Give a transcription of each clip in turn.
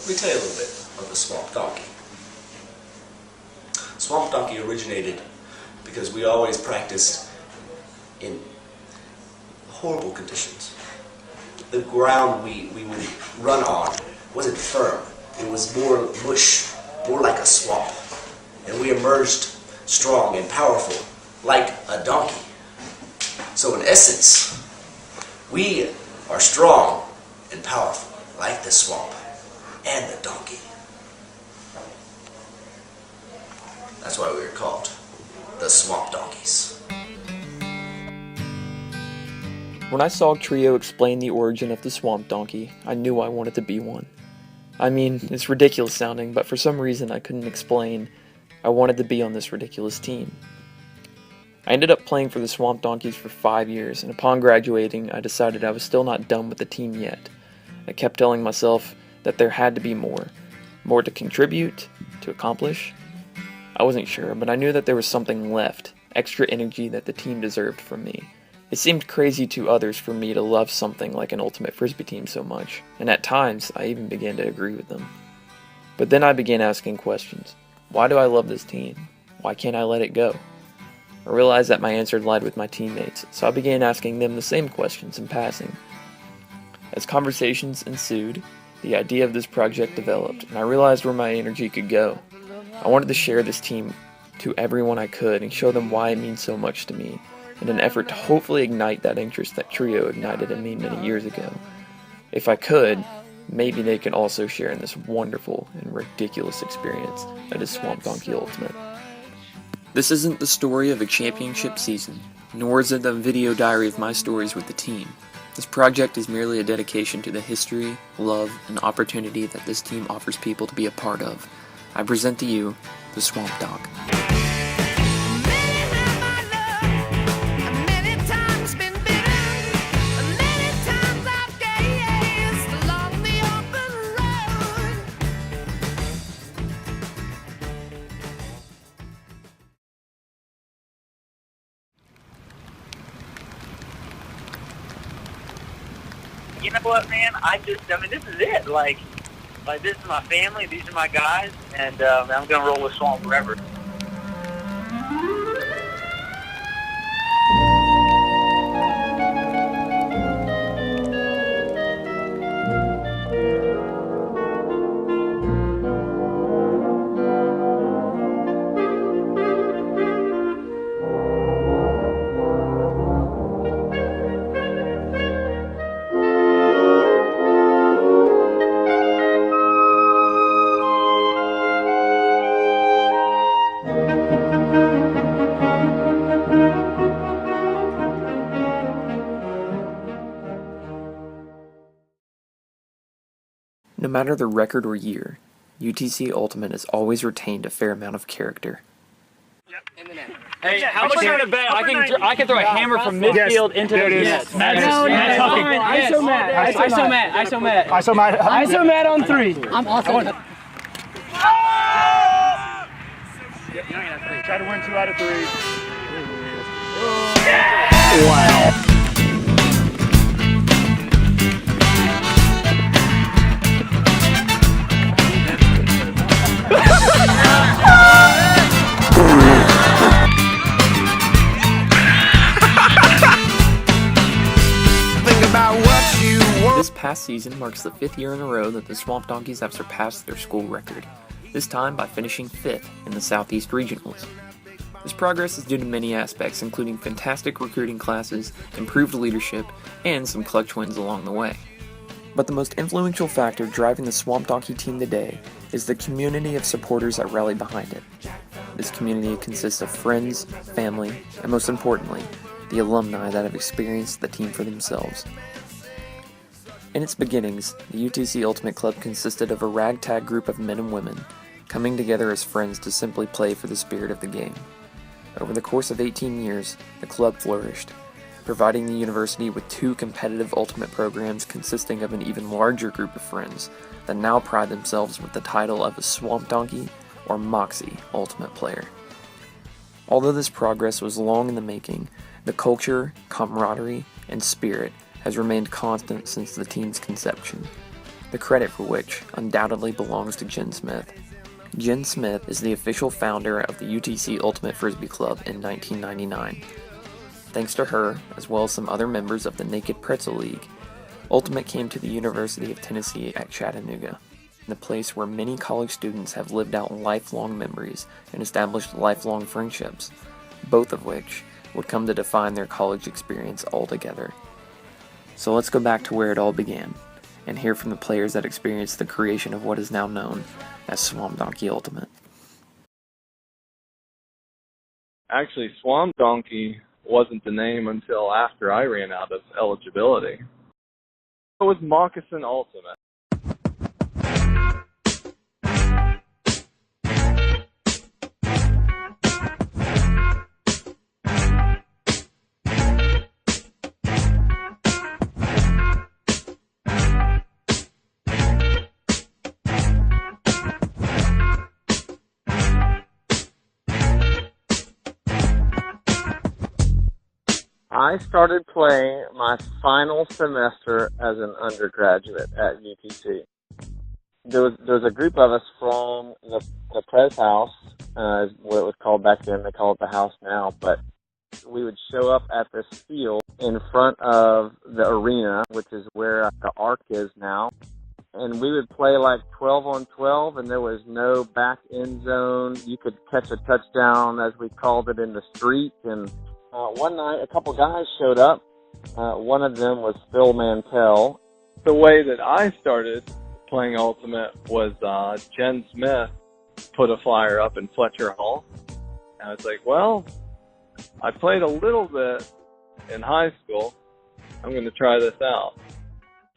Let me tell you a little bit of the Swamp Donkey. Swamp Donkey originated because we always practiced in horrible conditions. The ground we would run on wasn't firm. It was more mush, more like a swamp. And we emerged strong and powerful, like a donkey. So in essence, we are strong and powerful, like the swamp and the donkey. That's why we were called the Swamp Donkeys. When I saw Trio explain the origin of the Swamp Donkey, I knew I wanted to be one. I mean, it's ridiculous sounding, but for some reason I couldn't explain. I wanted to be on this ridiculous team. I ended up playing for the Swamp Donkeys for 5 years, and upon graduating, I decided I was still not done with the team yet. I kept telling myself that there had to be more to contribute, to accomplish. I wasn't sure, but I knew that there was something left, extra energy that the team deserved from me. It seemed crazy to others for me to love something like an Ultimate Frisbee team so much, and at times, I even began to agree with them. But then I began asking questions. Why do I love this team? Why can't I let it go? I realized that my answer lied with my teammates, so I began asking them the same questions in passing. As conversations ensued, the idea of this project developed, and I realized where my energy could go. I wanted to share this team to everyone I could and show them why it means so much to me, in an effort to hopefully ignite that interest that Trio ignited in me many years ago. If I could, maybe they could also share in this wonderful and ridiculous experience that is Swamp Donkey Ultimate. This isn't the story of a championship season, nor is it a video diary of my stories with the team. This project is merely a dedication to the history, love, and opportunity that this team offers people to be a part of. I present to you the SwampDoc. You know what, man? I mean, this is it. Like this is my family. These are my guys, and I'm gonna roll with Swamp forever. No matter the record or year, UTC Ultimate has always retained a fair amount of character. Hey, how much you want to bet? I can throw a hammer from midfield into the net. ISO Matt on 3. I'm awesome. Try to win 2 out of 3. Wow. This past season marks the 5th year in a row that the Swamp Donkeys have surpassed their school record, this time by finishing 5th in the Southeast Regionals. This progress is due to many aspects, including fantastic recruiting classes, improved leadership, and some clutch wins along the way. But the most influential factor driving the Swamp Donkey team today is the community of supporters that rally behind it. This community consists of friends, family, and most importantly, the alumni that have experienced the team for themselves. In its beginnings, the UTC Ultimate Club consisted of a ragtag group of men and women coming together as friends to simply play for the spirit of the game. Over the course of 18 years, the club flourished, providing the university with 2 competitive Ultimate programs consisting of an even larger group of friends that now pride themselves with the title of a Swamp Donkey or Moxie Ultimate player. Although this progress was long in the making, the culture, camaraderie, and spirit has remained constant since the team's conception. the credit for which undoubtedly belongs to Jen Smith. Jen Smith is the official founder of the UTC Ultimate Frisbee Club in 1999. Thanks to her, as well as some other members of the Naked Pretzel League, Ultimate came to the University of Tennessee at Chattanooga, the place where many college students have lived out lifelong memories and established lifelong friendships, both of which would come to define their college experience altogether. So let's go back to where it all began, and hear from the players that experienced the creation of what is now known as Swamp Donkey Ultimate. Actually, Swamp Donkey wasn't the name until after I ran out of eligibility. It was Moccasin Ultimate. I started playing my final semester as an undergraduate at UTC. There was a group of us from the Prez House, is what it was called back then. They call it the house now, but we would show up at this field in front of the arena, which is where the arc is now, and we would play like 12 on 12, and there was no back end zone. You could catch a touchdown, as we called it, in the street. And one night, a couple guys showed up. One of them was Phil Mantell. The way that I started playing Ultimate was Jen Smith put a flyer up in Fletcher Hall. And I was like, well, I played a little bit in high school. I'm going to try this out.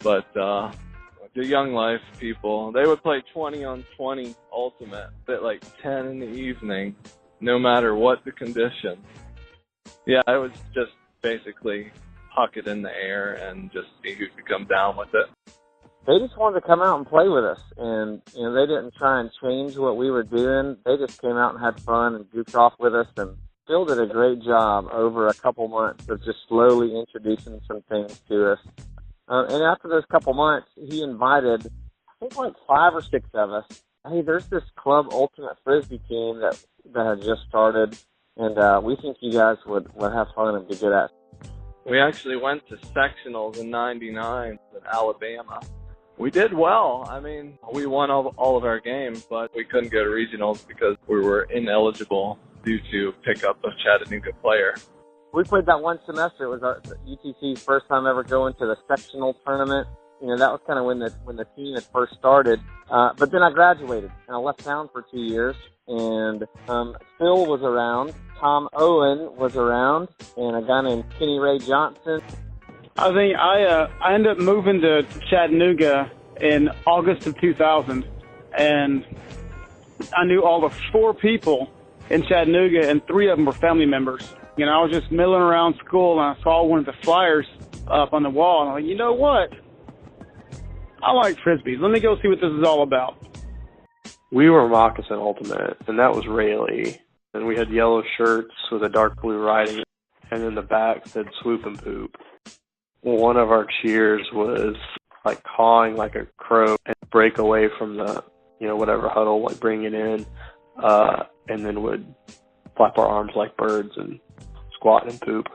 But the Young Life people, they would play 20 on 20 Ultimate at like 10 in the evening, no matter what the condition. Yeah, I was just basically huck it in the air and just see who could come down with it. They just wanted to come out and play with us, and they didn't try and change what we were doing. They just came out and had fun and goofed off with us, and Phil did a great job over a couple months of just slowly introducing some things to us. And after those couple months, he invited, I think, like 5 or 6 of us. Hey, there's this club Ultimate Frisbee team that had just started, and we think you guys would have fun and be good at it. We actually went to sectionals in '99 in Alabama. We did well. I mean, we won all of our games, but we couldn't go to regionals because we were ineligible due to pickup of Chattanooga player. We played that one semester. It was our UTC's first time ever going to the sectional tournament. That was kind of when the team had first started. But then I graduated, and I left town for 2 years. And Phil was around, Tom Owen was around, and a guy named Kenny Ray Johnson. I think I ended up moving to Chattanooga in August of 2000, and I knew all the 4 people in Chattanooga, and 3 of them were family members. I was just milling around school, and I saw one of the flyers up on the wall, and I'm like, you know what? I like Frisbees. Let me go see what this is all about. We were Moccasin Ultimate, and that was Rayleigh. And we had yellow shirts with a dark blue writing, and in the back said swoop and poop. One of our cheers was like cawing like a crow and break away from the, whatever huddle, like bring it in, and then would flap our arms like birds and squat and poop.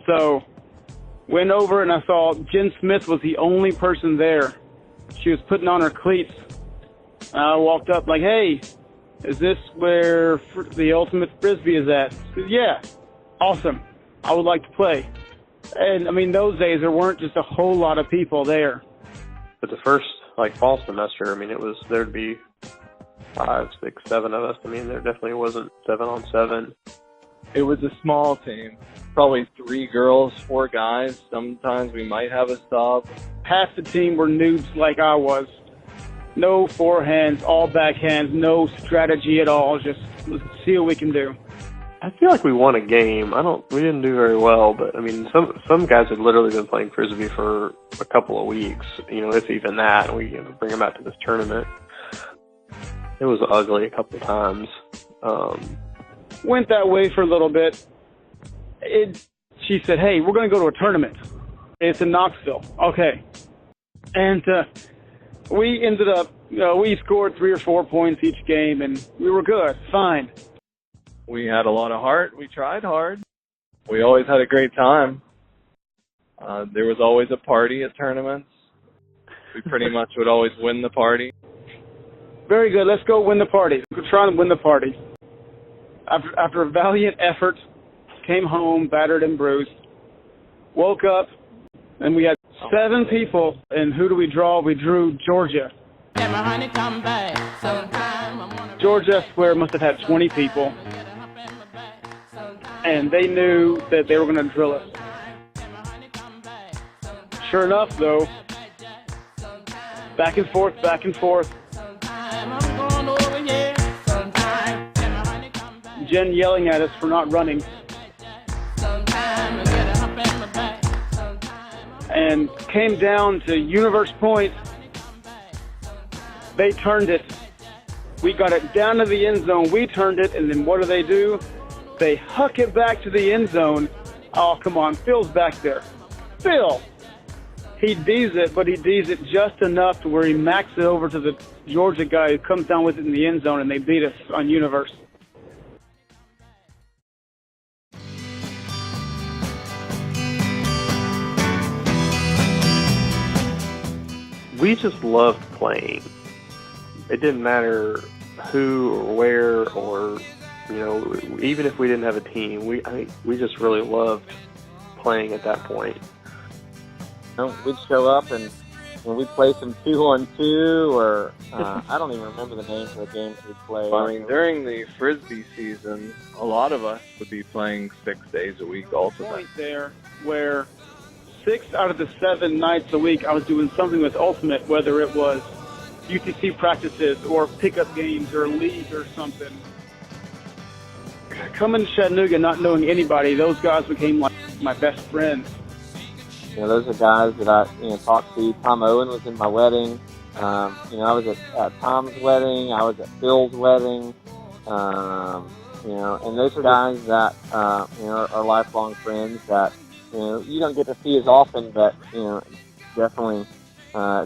So, went over and I saw Jen Smith was the only person there. She was putting on her cleats. I walked up like, hey, is this where the Ultimate Frisbee is at? She said, yeah, awesome. I would like to play. And, those days there weren't just a whole lot of people there. But the first, fall semester, there'd be 5, 6, 7 of us. There definitely wasn't 7 on 7. It was a small team. Probably 3 girls, 4 guys. Sometimes we might have a sub. Half the team were noobs like I was. No forehands, all backhands, no strategy at all. Just let's see what we can do. I feel like we won a game. We didn't do very well, but some guys had literally been playing Frisbee for a couple of weeks, if even that, and we bring them out to this tournament. It was ugly a couple of times. Went that way for a little bit. She said, hey, we're going to go to a tournament. It's in Knoxville. Okay. And we ended up, we scored 3 or 4 points each game, and we were good, fine. We had a lot of heart. We tried hard. We always had a great time. There was always a party at tournaments. We pretty much would always win the party. Very good. Let's go win the party. We'll try and win the party. After a valiant effort, came home, battered and bruised, woke up, and we had 7 people. And who do we draw? We drew Georgia. Georgia Square must have had 20 people. And they knew that they were going to drill us. Sure enough, though, back and forth, Jen yelling at us for not running. And came down to Universe Point. They turned it. We got it down to the end zone. We turned it, and then what do? They huck it back to the end zone. Oh, come on. Phil's back there. Phil! He D's it, but he D's it just enough to where he maxed it over to the Georgia guy who comes down with it in the end zone, and they beat us on Universe. We just loved playing. It didn't matter who or where or, even if we didn't have a team, we just really loved playing at that point. We'd show up and we'd play some 2-on-2 or I don't even remember the names of the games we'd play. I mean, during the Frisbee season, a lot of us would be playing 6 days a week also. Point there where 6 out of the 7 nights a week I was doing something with Ultimate, whether it was UTC practices or pickup games or league or something. Coming to Chattanooga not knowing anybody, those guys became like my best friends. Those are guys that I talked to. Tom Owen was in my wedding. I was at Tom's wedding. I was at Phil's wedding. And those are guys that are lifelong friends that you don't get to see as often, but definitely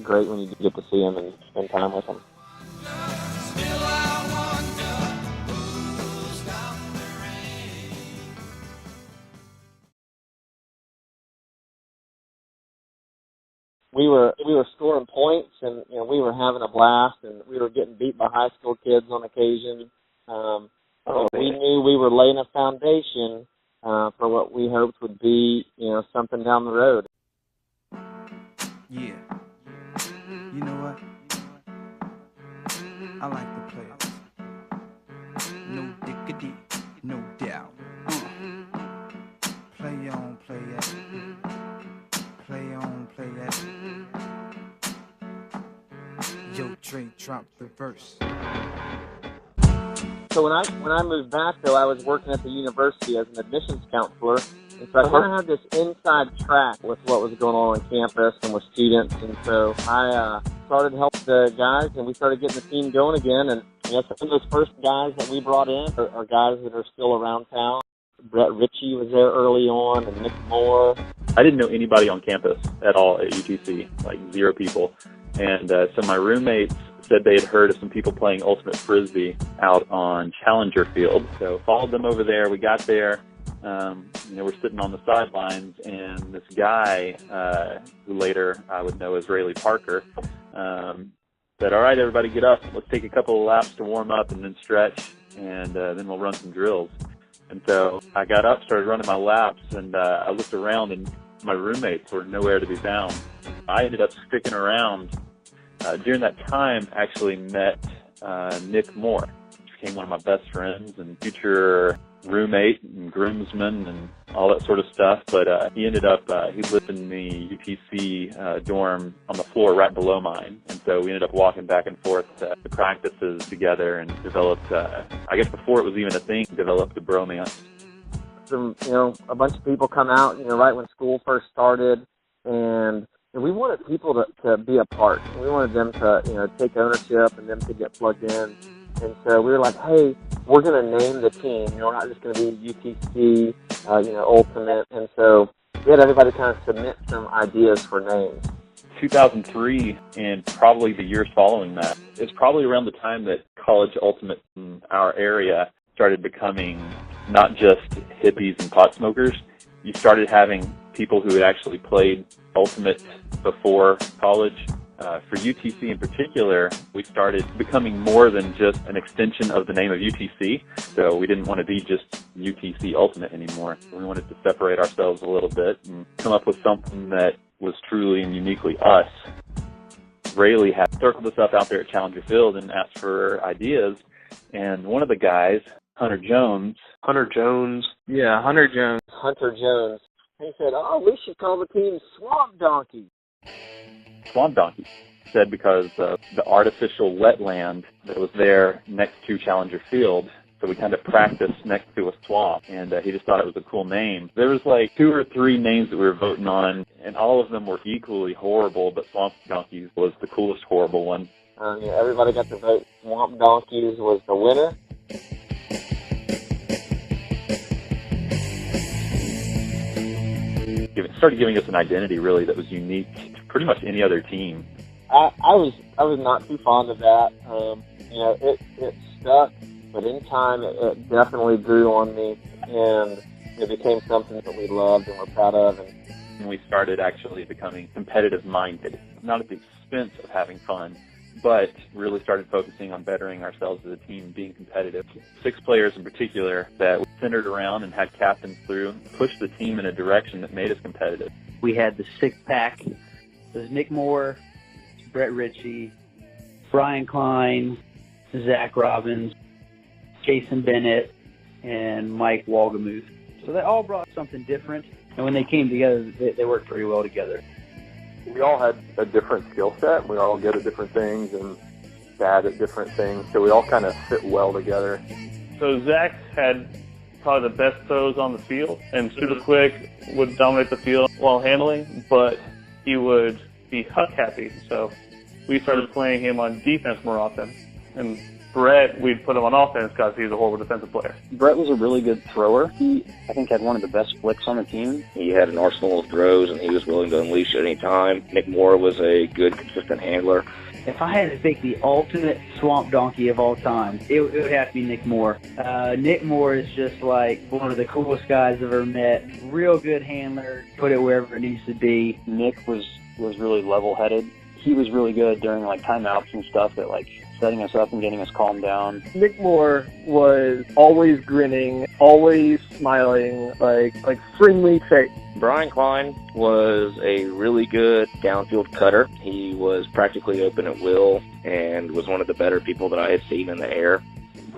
great when you get to see them and spend time with them. We were scoring points, and we were having a blast, and we were getting beat by high school kids on occasion. We knew we were laying a foundation for what we hoped would be, something down the road. Yeah. You know what? I like the players. No diggity, no doubt. Play on, play it. Play on, play it. Yo, Trey, drop the verse. So when I moved back, though, I was working at the university as an admissions counselor, and so I kind of had this inside track with what was going on campus and with students, and so I started to help the guys, and we started getting the team going again, and some of those first guys that we brought in are guys that are still around town. Brett Ritchie was there early on, and Nick Moore. I didn't know anybody on campus at all at UTC, like 0 people, and so my roommates said they had heard of some people playing Ultimate Frisbee out on Challenger Field. So followed them over there. We got there. We're sitting on the sidelines, and this guy, who later I would know as Rayleigh Parker, said, "All right, everybody get up. Let's take a couple of laps to warm up and then stretch, and then we'll run some drills." And so I got up, started running my laps, and I looked around, and my roommates were nowhere to be found. I ended up sticking around. During that time, actually met Nick Moore, who became one of my best friends and future roommate and groomsman and all that sort of stuff. But he ended up, he lived in the UTC dorm on the floor right below mine. And so we ended up walking back and forth to the practices together and developed, I guess before it was even a thing, developed a bromance. A bunch of people come out, right when school first started, and we wanted people to be a part. We wanted them to, take ownership and them to get plugged in. And so we were like, hey, we're going to name the team. We're not just going to be UTC, Ultimate. And so we had everybody kind of submit some ideas for names. 2003 and probably the years following that. It's probably around the time that college ultimate in our area started becoming not just hippies and pot smokers. You started having people who had actually played ultimate before college. For UTC in particular, we started becoming more than just an extension of the name of UTC. So we didn't want to be just UTC Ultimate anymore. We wanted to separate ourselves a little bit and come up with something that was truly and uniquely us. Rayleigh had circled us up out there at Challenger Field and asked for ideas. And one of the guys, Hunter Jones. Yeah, Hunter Jones. He said, "Oh, we should call the team Swamp Donkey." Swamp Donkey said because of the artificial wetland that was there next to Challenger Field. So we kind of practiced next to a swamp, and he just thought it was a cool name. There was like 2 or 3 names that we were voting on, and all of them were equally horrible, but Swamp Donkeys was the coolest horrible one. Everybody got to vote. Swamp Donkeys was the winner. It started giving us an identity, really, that was unique to pretty much any other team. I was not too fond of that. It stuck, but in time it definitely grew on me, and it became something that we loved and we're proud of. And we started actually becoming competitive-minded, not at the expense of having fun, but really started focusing on bettering ourselves as a team, being competitive. 6 players in particular that we centered around and had captains through, pushed the team in a direction that made us competitive. We had the 6-pack. It was Nick Moore, Brett Ritchie, Brian Klein, Zach Robbins, Jason Bennett, and Mike Walgamuth. So they all brought something different, and when they came together, they worked pretty well together. We all had a different skill set. We all good at different things and bad at different things, so we all kind of fit well together. So Zach had probably the best throws on the field, and super quick, would dominate the field while handling, but he would be huck happy. So we started playing him on defense more often. And Brett, we'd put him on offense because he was a horrible defensive player. Brett was a really good thrower. He, I think, had one of the best flicks on the team. He had an arsenal of throws, and he was willing to unleash at any time. Nick Moore was a good, consistent handler. If I had to pick the ultimate swamp donkey of all time, it would have to be Nick Moore. Nick Moore is just like one of the coolest guys I've ever met. Real good handler, put it wherever it needs to be. Nick was really level-headed. He was really good during like timeouts and stuff at like setting us up and getting us calmed down. Nick Moore was always grinning, always smiling, like friendly face. Brian Klein was a really good downfield cutter. He was practically open at will and was one of the better people that I had seen in the air.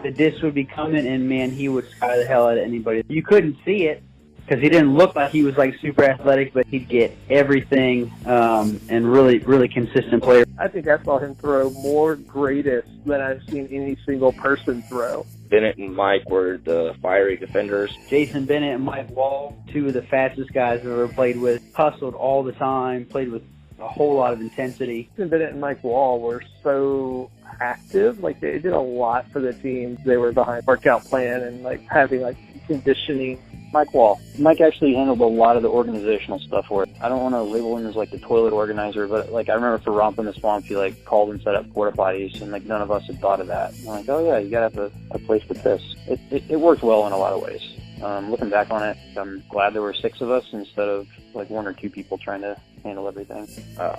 The disc would be coming, and man, he would sky the hell out of anybody. You couldn't see it because he didn't look like he was like super athletic, but he'd get everything and really consistent player. I think I saw him throw more greatest than I've seen any single person throw. Bennett and Mike were the fiery defenders. Jason Bennett and Mike Wall, 2 of the fastest guys I've ever played with, hustled all the time, played with a whole lot of intensity. Jason Bennett and Mike Wall were so active, like they did a lot for the team. They were behind workout plan and like having like conditioning. Mike Wall. Mike actually handled a lot of the organizational stuff for it. I don't want to label him as like the toilet organizer, but like I remember for Romp in the Swamp, he like called and set up porta potties, and like none of us had thought of that. I'm like, oh yeah, you gotta have a place to piss. It worked well in a lot of ways. Looking back on it, I'm glad there were 6 of us instead of like 1 or 2 people trying to handle everything.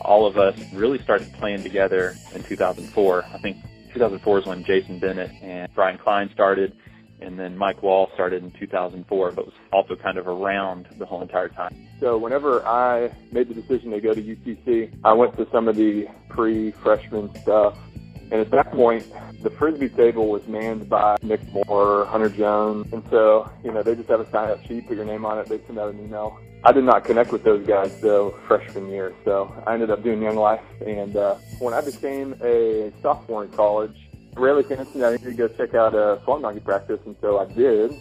All of us really started playing together in 2004. I think 2004 is when Jason Bennett and Brian Klein started. And then Mike Wall started in 2004, but was also kind of around the whole entire time. So whenever I made the decision to go to UTC, I went to some of the pre-freshman stuff. And at that point, the Frisbee table was manned by Nick Moore, Hunter Jones. And so, they just have a sign-up sheet, put your name on it, they send out an email. I did not connect with those guys, though, freshman year. So I ended up doing Young Life. And when I became a sophomore in college, Rayleigh convinced me I needed to go check out a Swamp Donkey practice, and so I did.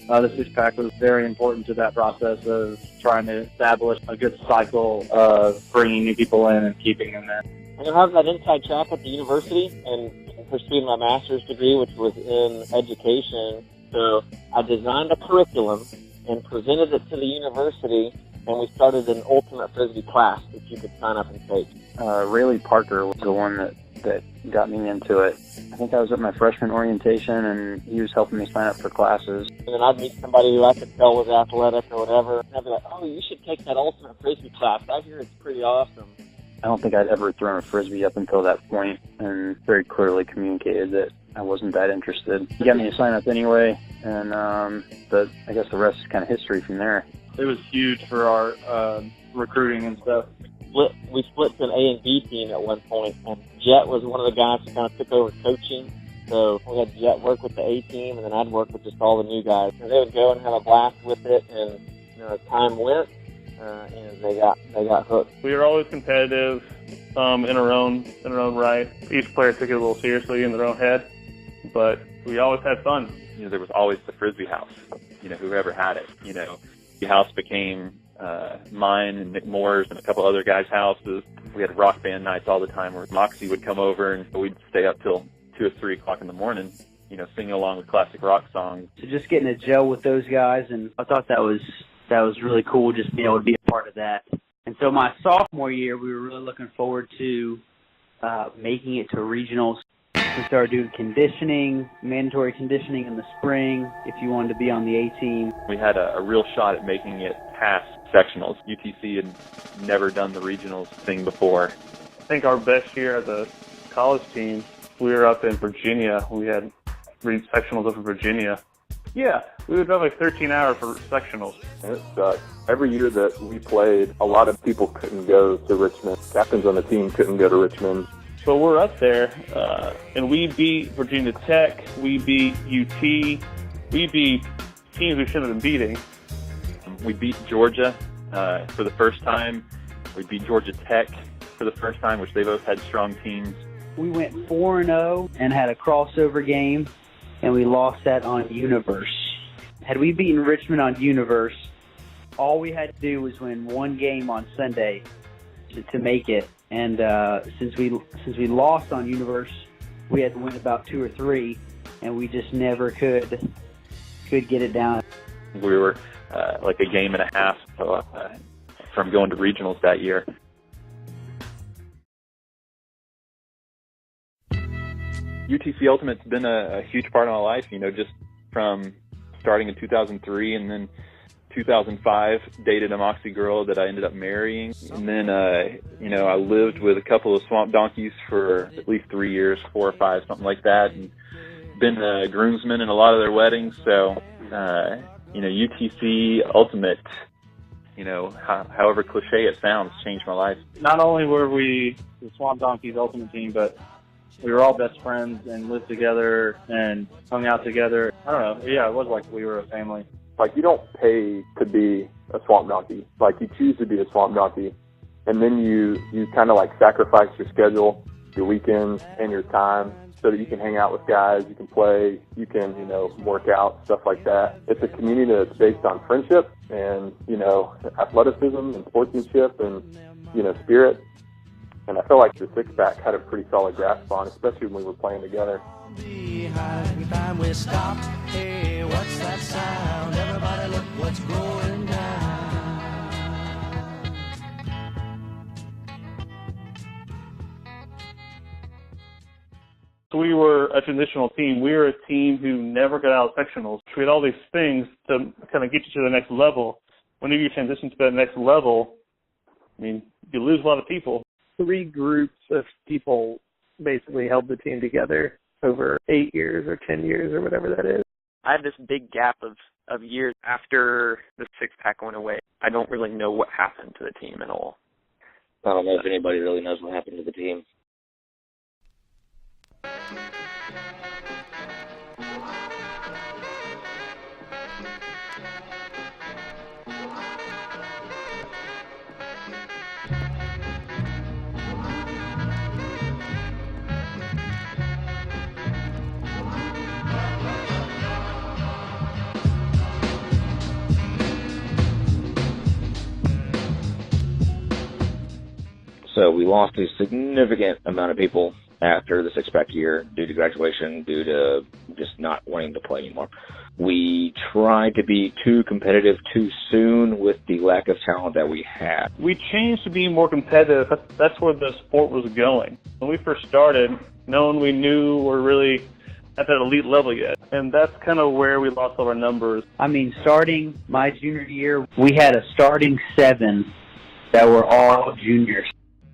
The 6-pack was very important to that process of trying to establish a good cycle of bringing new people in and keeping them in. I'm going to have that inside track at the university and pursue my master's degree, which was in education. So I designed a curriculum and presented it to the university, and we started an ultimate Frisbee class that you could sign up and take. Rayleigh Parker was the one that got me into it. I think I was at my freshman orientation, and he was helping me sign up for classes. And then I'd meet somebody who I could tell was athletic or whatever, and I'd be like, oh, you should take that ultimate frisbee class. I hear it's pretty awesome. I don't think I'd ever thrown a frisbee up until that point, and very clearly communicated that I wasn't that interested. He got me to sign up anyway, and I guess the rest is kind of history from there. It was huge for our recruiting and stuff. We split to an A and B team at one point, and Jet was one of the guys who kind of took over coaching. So we had Jet work with the A team, and then I'd work with just all the new guys. And they would go and have a blast with it, and as time went, and they got hooked. We were always competitive in our own right. Each player took it a little seriously in their own head, but we always had fun. There was always the frisbee house. Whoever had it. The house became mine and Nick Moore's and a couple other guys' houses. We had rock band nights all the time where Moxie would come over and we'd stay up till 2 or 3 o'clock in the morning, singing along with classic rock songs. So just getting to gel with those guys, and I thought that was really cool, just being able to be a part of that. And so my sophomore year, we were really looking forward to making it to regionals. We started doing conditioning, mandatory conditioning in the spring if you wanted to be on the A team. We had a real shot at making it past sectionals. UTC had never done the regionals thing before. I think our best year as a college team, we were up in Virginia. We had 3 sectionals up in Virginia. Yeah, we would drive like 13 hours for sectionals. And it sucked. Every year that we played, a lot of people couldn't go to Richmond. Captains on the team couldn't go to Richmond. So we're up there, and we beat Virginia Tech, we beat UT, we beat teams we shouldn't have been beating. We beat Georgia for the first time. We beat Georgia Tech for the first time, which they both had strong teams. We went 4-0 and had a crossover game, and we lost that on Universe. Had we beaten Richmond on Universe, all we had to do was win one game on Sunday to make it. And since we lost on Universe, we had to win about 2 or 3, and we just never could get it down. We were like a game and a half from going to regionals that year. UTC Ultimate's been a huge part of my life, just from starting in 2003 and then 2005, dated a Moxie girl that I ended up marrying. And then, I lived with a couple of Swamp Donkeys for at least 3 years, 4 or 5, something like that, and been a groomsman in a lot of their weddings. So, UTC Ultimate, however cliche it sounds, changed my life. Not only were we the Swamp Donkeys Ultimate team, but we were all best friends and lived together and hung out together. I don't know. Yeah, it was like we were a family. Like, you don't pay to be a Swamp Donkey. Like, you choose to be a Swamp Donkey, and then you kind of like sacrifice your schedule, your weekends, and your time so that you can hang out with guys, you can play, you can, work out, stuff like that. It's a community that's based on friendship and, athleticism and sportsmanship and, spirit. And I feel like the six-pack had a pretty solid grasp on, especially when we were playing together. Behind time we stopped. Hey, what's that sound? Everybody look what's going down. We were a transitional team. We were a team who never got out of sectionals. We had all these things to kind of get you to the next level. Whenever you transition to that next level, you lose a lot of people. 3 groups of people basically held the team together over 8 years or 10 years or whatever that is. I had this big gap of years after the six-pack went away. I don't really know what happened to the team at all. I don't know if anybody really knows what happened to the team. So we lost a significant amount of people after the six-pack year due to graduation, due to just not wanting to play anymore. We tried to be too competitive too soon with the lack of talent that we had. We changed to being more competitive. That's where the sport was going. When we first started, no one we knew were really at that elite level yet. And that's kind of where we lost all our numbers. I mean, starting my junior year, we had a starting 7 that were all juniors.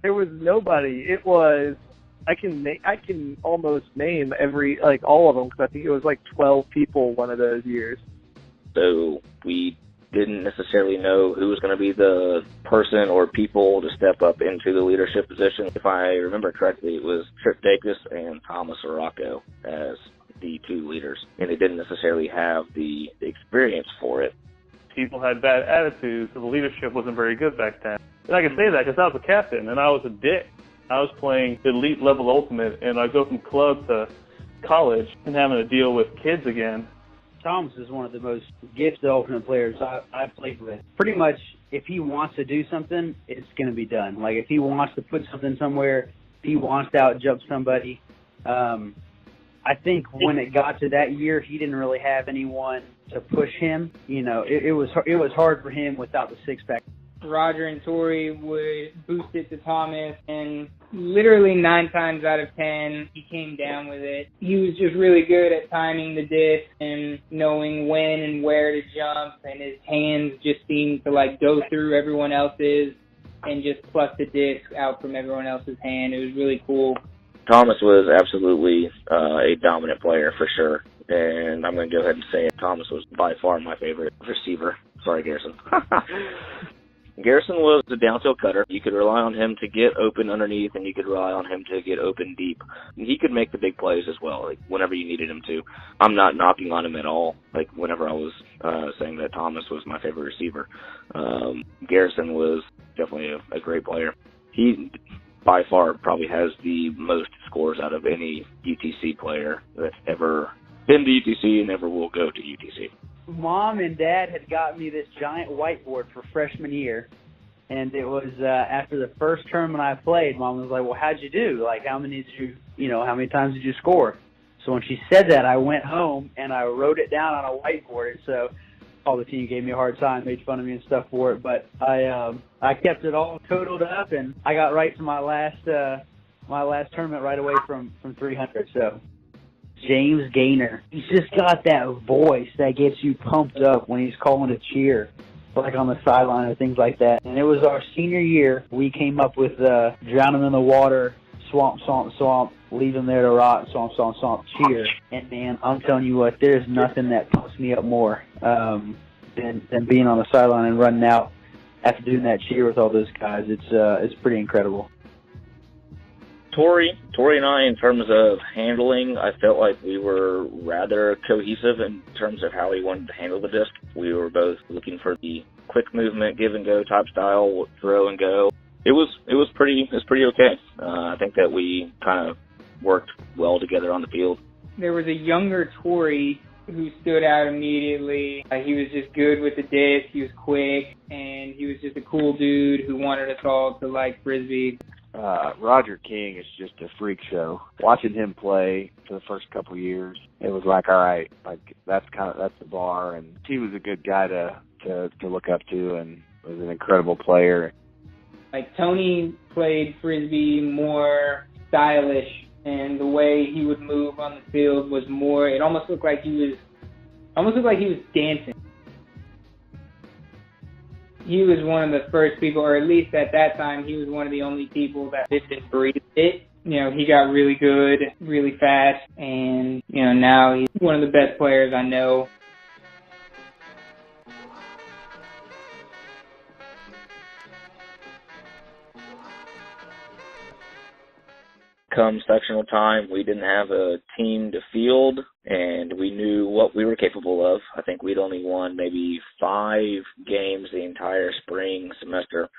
There was nobody. It was, I can almost name all of them, because I think it was like 12 people one of those years. So we didn't necessarily know who was going to be the person or people to step up into the leadership position. If I remember correctly, it was Trip Dacus and Thomas Aracco as the 2 leaders, and they didn't necessarily have the experience for it. People had bad attitudes, so the leadership wasn't very good back then. And I can say that because I was a captain, and I was a dick. I was playing elite level ultimate, and I go from club to college and having to deal with kids again. Thomas is one of the most gifted ultimate players I've played with. Pretty much, if he wants to do something, it's going to be done. Like, if he wants to put something somewhere, if he wants to out-jump somebody. I think when it got to that year, he didn't really have anyone to push him. You know, it was hard for him without the six-pack. Roger and Tori would boost it to Thomas, and literally 9 times out of 10, he came down with it. He was just really good at timing the disc and knowing when and where to jump, and his hands just seemed to go through everyone else's and just pluck the disc out from everyone else's hand. It was really cool. Thomas was absolutely a dominant player for sure, and I'm going to go ahead and say it. Thomas was by far my favorite receiver. Sorry, Garrison. Garrison was a downfield cutter. You could rely on him to get open underneath, and you could rely on him to get open deep. He could make the big plays as well, whenever you needed him to. I'm not knocking on him at all, whenever I was saying that Thomas was my favorite receiver. Garrison was definitely a great player. He, by far, probably has the most scores out of any UTC player that's ever been to UTC and ever will go to UTC. Mom and Dad had got me this giant whiteboard for freshman year, and it was after the first tournament I played. Mom was like, "Well, how'd you do? How many times did you score?" So when she said that, I went home and I wrote it down on a whiteboard. And so all the team gave me a hard time, made fun of me and stuff for it, but I kept it all totaled up, and I got right to my last tournament right away from 300. So. James Gaynor. He's just got that voice that gets you pumped up when he's calling a cheer, on the sideline or things like that. And it was our senior year. We came up with drown him in the water, swamp, swamp, swamp, leave him there to rot, swamp, swamp, swamp, cheer. And, man, I'm telling you what, there's nothing that pumps me up more than being on the sideline and running out after doing that cheer with all those guys. It's pretty incredible. Tori and I, in terms of handling, I felt like we were rather cohesive in terms of how we wanted to handle the disc. We were both looking for the quick movement, give and go type style, throw and go. It was pretty okay. I think that we kind of worked well together on the field. There was a younger Tori who stood out immediately. He was just good with the disc. He was quick, and he was just a cool dude who wanted us all to like Frisbee. Roger King is just a freak show. Watching him play for the first couple of years, it was all right, that's the bar, and he was a good guy to look up to, and was an incredible player. Tony played Frisbee more stylish, and the way he would move on the field was more. It almost looked like he was dancing. He was one of the first people, or at least at that time, he was one of the only people that lived and breathed it. He got really good, really fast, and, now he's one of the best players I know. Come sectional time, we didn't have a team to field, and we knew what we were capable of. I think we'd only won maybe 5 games the entire spring semester,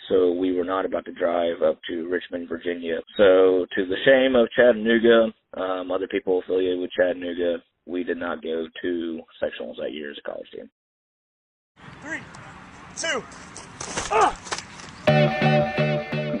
so we were not about to drive up to Richmond, Virginia. So to the shame of Chattanooga, other people affiliated with Chattanooga, we did not go to sectionals that year as a college team. 3,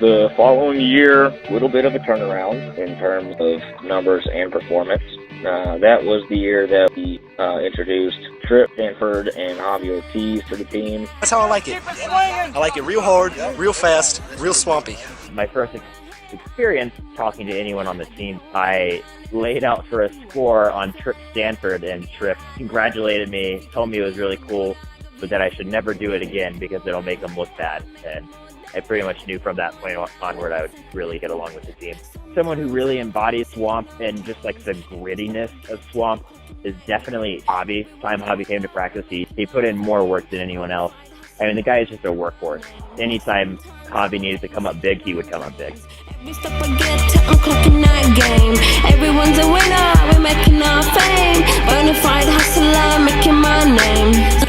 2, The following year, a little bit of a turnaround in terms of numbers and performance. That was the year that we introduced Trip, Stanford, and Javi Ortiz to the team. That's how I like it. I like it real hard, real fast, real swampy. My first experience talking to anyone on the team, I laid out for a score on Trip Stanford, and Trip congratulated me, told me it was really cool, but that I should never do it again because it'll make them look bad. And I pretty much knew from that point onward I would really get along with the team. Someone who really embodies Swamp and just like the grittiness of Swamp is definitely Javi. Time Javi came to practice, he put in more work than anyone else. I mean, the guy is just a workhorse. Anytime Javi needed to come up big, he would come up big. Everyone's a winner, we're making our fame. Bonafide hustler, making my name.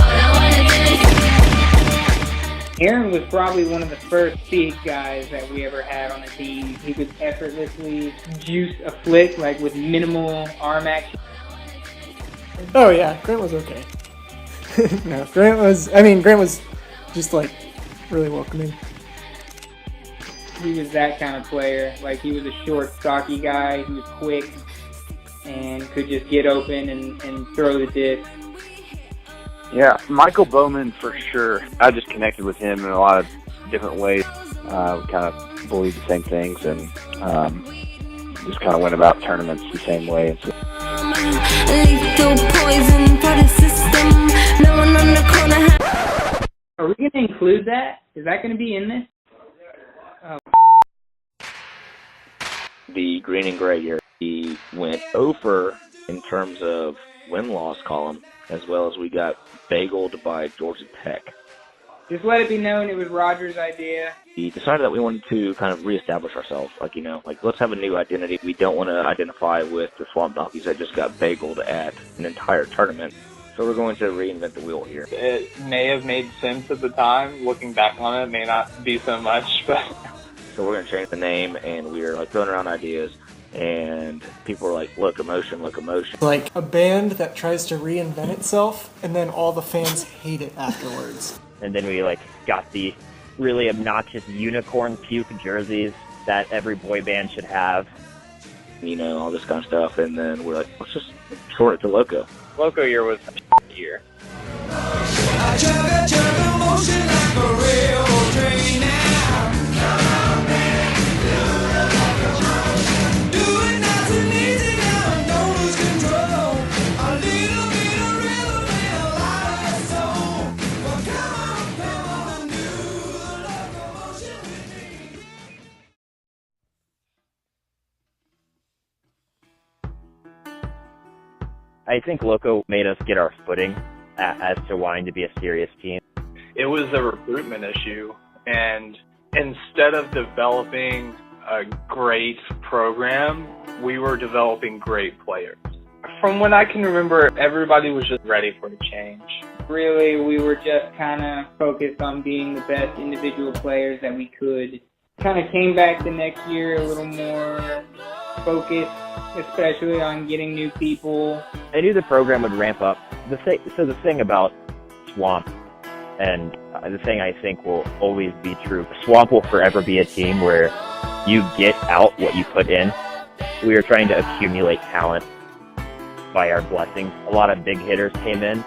Aaron was probably one of the first big guys that we ever had on the team. He could effortlessly juice a flick, like with minimal arm action. Oh yeah, Grant was okay. No, Grant was just like really welcoming. He was that kind of player. Like, he was a short, stocky guy. He was quick and could just get open and throw the disc. Yeah, Michael Bowman for sure. I just connected with him in a lot of different ways. We kind of believed the same things and just kind of went about tournaments the same way. And so, Are we going to include that? Is that going to be in this? Oh. The green and gray year, he went over in terms of win-loss column, as well as we got bageled by Georgia Tech. Just let it be known it was Roger's idea. We decided that we wanted to kind of reestablish ourselves, let's have a new identity. We don't want to identify with the Swamp Donkeys that just got bageled at an entire tournament. So we're going to reinvent the wheel here. It may have made sense at the time. Looking back on it, may not be so much, but... So we're going to change the name, and we're throwing around ideas, and people are like, look, emotion. Like a band that tries to reinvent itself, and then all the fans hate it afterwards. And then we got the really obnoxious unicorn puke jerseys that every boy band should have. All this kind of stuff, and then we're like, let's just short it to Loco. Loco year was a year. I think Loco made us get our footing as to wanting to be a serious team. It was a recruitment issue, and instead of developing a great program, we were developing great players. From what I can remember, everybody was just ready for a change. Really, we were just kind of focused on being the best individual players that we could. Kind of came back the next year a little more focused, especially on getting new people. I knew the program would ramp up. The thing about Swamp, and the thing I think will always be true, Swamp will forever be a team where you get out what you put in. We were trying to accumulate talent by our blessings. A lot of big hitters came in.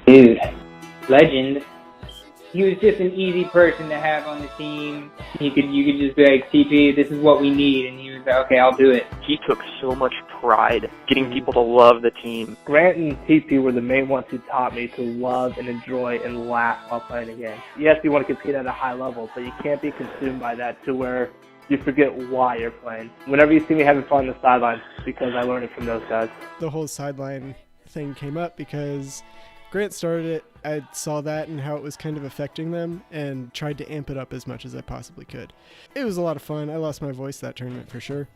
Dude, legend. He was just an easy person to have on the team. You could just be like, TP, this is what we need, and he was like, okay, I'll do it. He took so much pride getting people to love the team. Grant and TP were the main ones who taught me to love and enjoy and laugh while playing a game. Yes, you want to compete at a high level, but you can't be consumed by that to where you forget why you're playing. Whenever you see me having fun on the sidelines, it's because I learned it from those guys. The whole sideline thing came up because Grant started it. I saw that and how it was kind of affecting them and tried to amp it up as much as I possibly could. It was a lot of fun. I lost my voice that tournament for sure.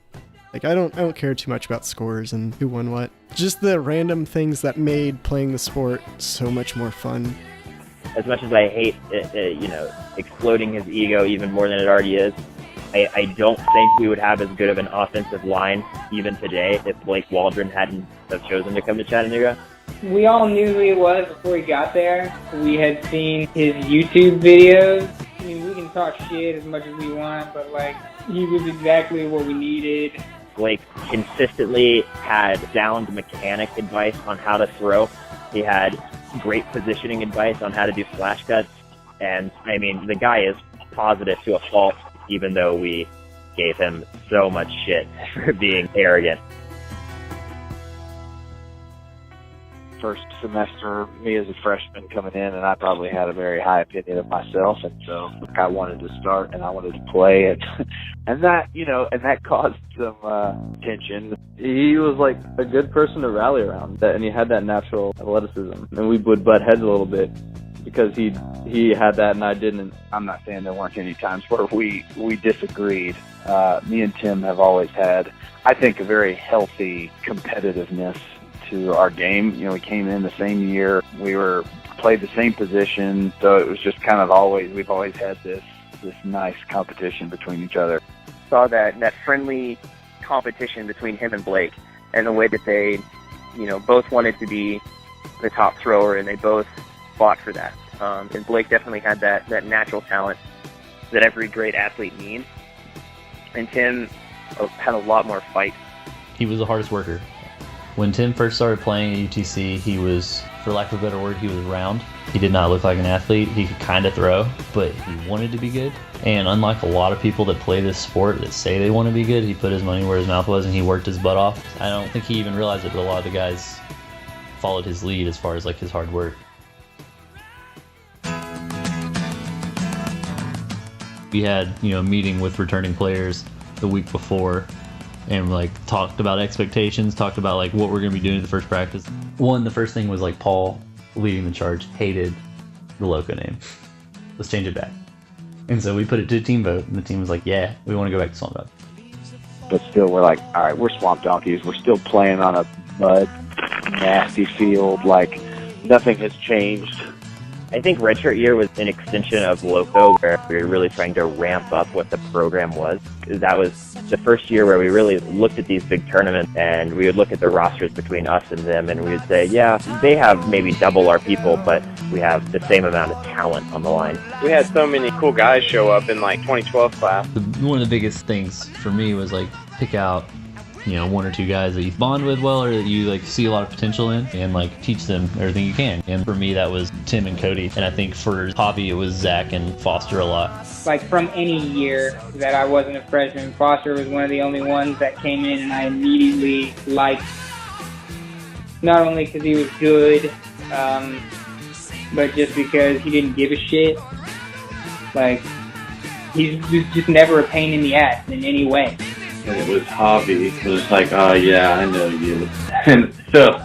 Like, I don't care too much about scores and who won what. Just the random things that made playing the sport so much more fun. As much as I hate, exploding his ego even more than it already is, I don't think we would have as good of an offensive line even today if Blake Waldron hadn't have chosen to come to Chattanooga. We all knew who he was before he got there. We had seen his YouTube videos. I mean, we can talk shit as much as we want, but, like, he was exactly what we needed. Blake consistently had sound mechanic advice on how to throw. He had great positioning advice on how to do flash cuts. And, I mean, the guy is positive to a fault, even though we gave him so much shit for being arrogant. First semester, me as a freshman coming in, and I probably had a very high opinion of myself, and so I wanted to start and I wanted to play, and that caused some tension. He was like a good person to rally around, and he had that natural athleticism, and we would butt heads a little bit because he had that and I didn't. I'm not saying there weren't any times where we disagreed. Me and Tim have always had, I think, a very healthy competitiveness to our game. We came in the same year. We played the same position, so it was just kind of we've always had this nice competition between each other. Saw that friendly competition between him and Blake, and the way that they, both wanted to be the top thrower, and they both fought for that. And Blake definitely had that natural talent that every great athlete needs. And Tim had a lot more fight. He was the hardest worker. When Tim first started playing at UTC, he was, for lack of a better word, he was round. He did not look like an athlete. He could kind of throw, but he wanted to be good. And unlike a lot of people that play this sport that say they want to be good, he put his money where his mouth was and he worked his butt off. I don't think he even realized it, but a lot of the guys followed his lead as far as like his hard work. We had, a meeting with returning players the week before, and talked about expectations, talked about what we're going to be doing at the first practice. The first thing was Paul leading the charge hated the Loco name. Let's change it back. And so we put it to a team vote, and the team was like, yeah, we want to go back to SwampDoc. But still, we're like, all right, we're Swamp Donkeys. We're still playing on a mud, nasty field. Nothing has changed. I think redshirt year was an extension of Loco, where we were really trying to ramp up what the program was. That was the first year where we really looked at these big tournaments, and we would look at the rosters between us and them, and we would say, yeah, they have maybe double our people, but we have the same amount of talent on the line. We had so many cool guys show up in 2012 class. One of the biggest things for me was pick out one or two guys that you bond with well, or that you see a lot of potential in, and teach them everything you can. And for me, that was Tim and Cody. And I think for Poppy, it was Zach and Foster a lot. From any year that I wasn't a freshman, Foster was one of the only ones that came in and I immediately liked. Not only because he was good, but just because he didn't give a shit. He was just never a pain in the ass in any way. And it was Hobby. It was oh yeah, I know you. And so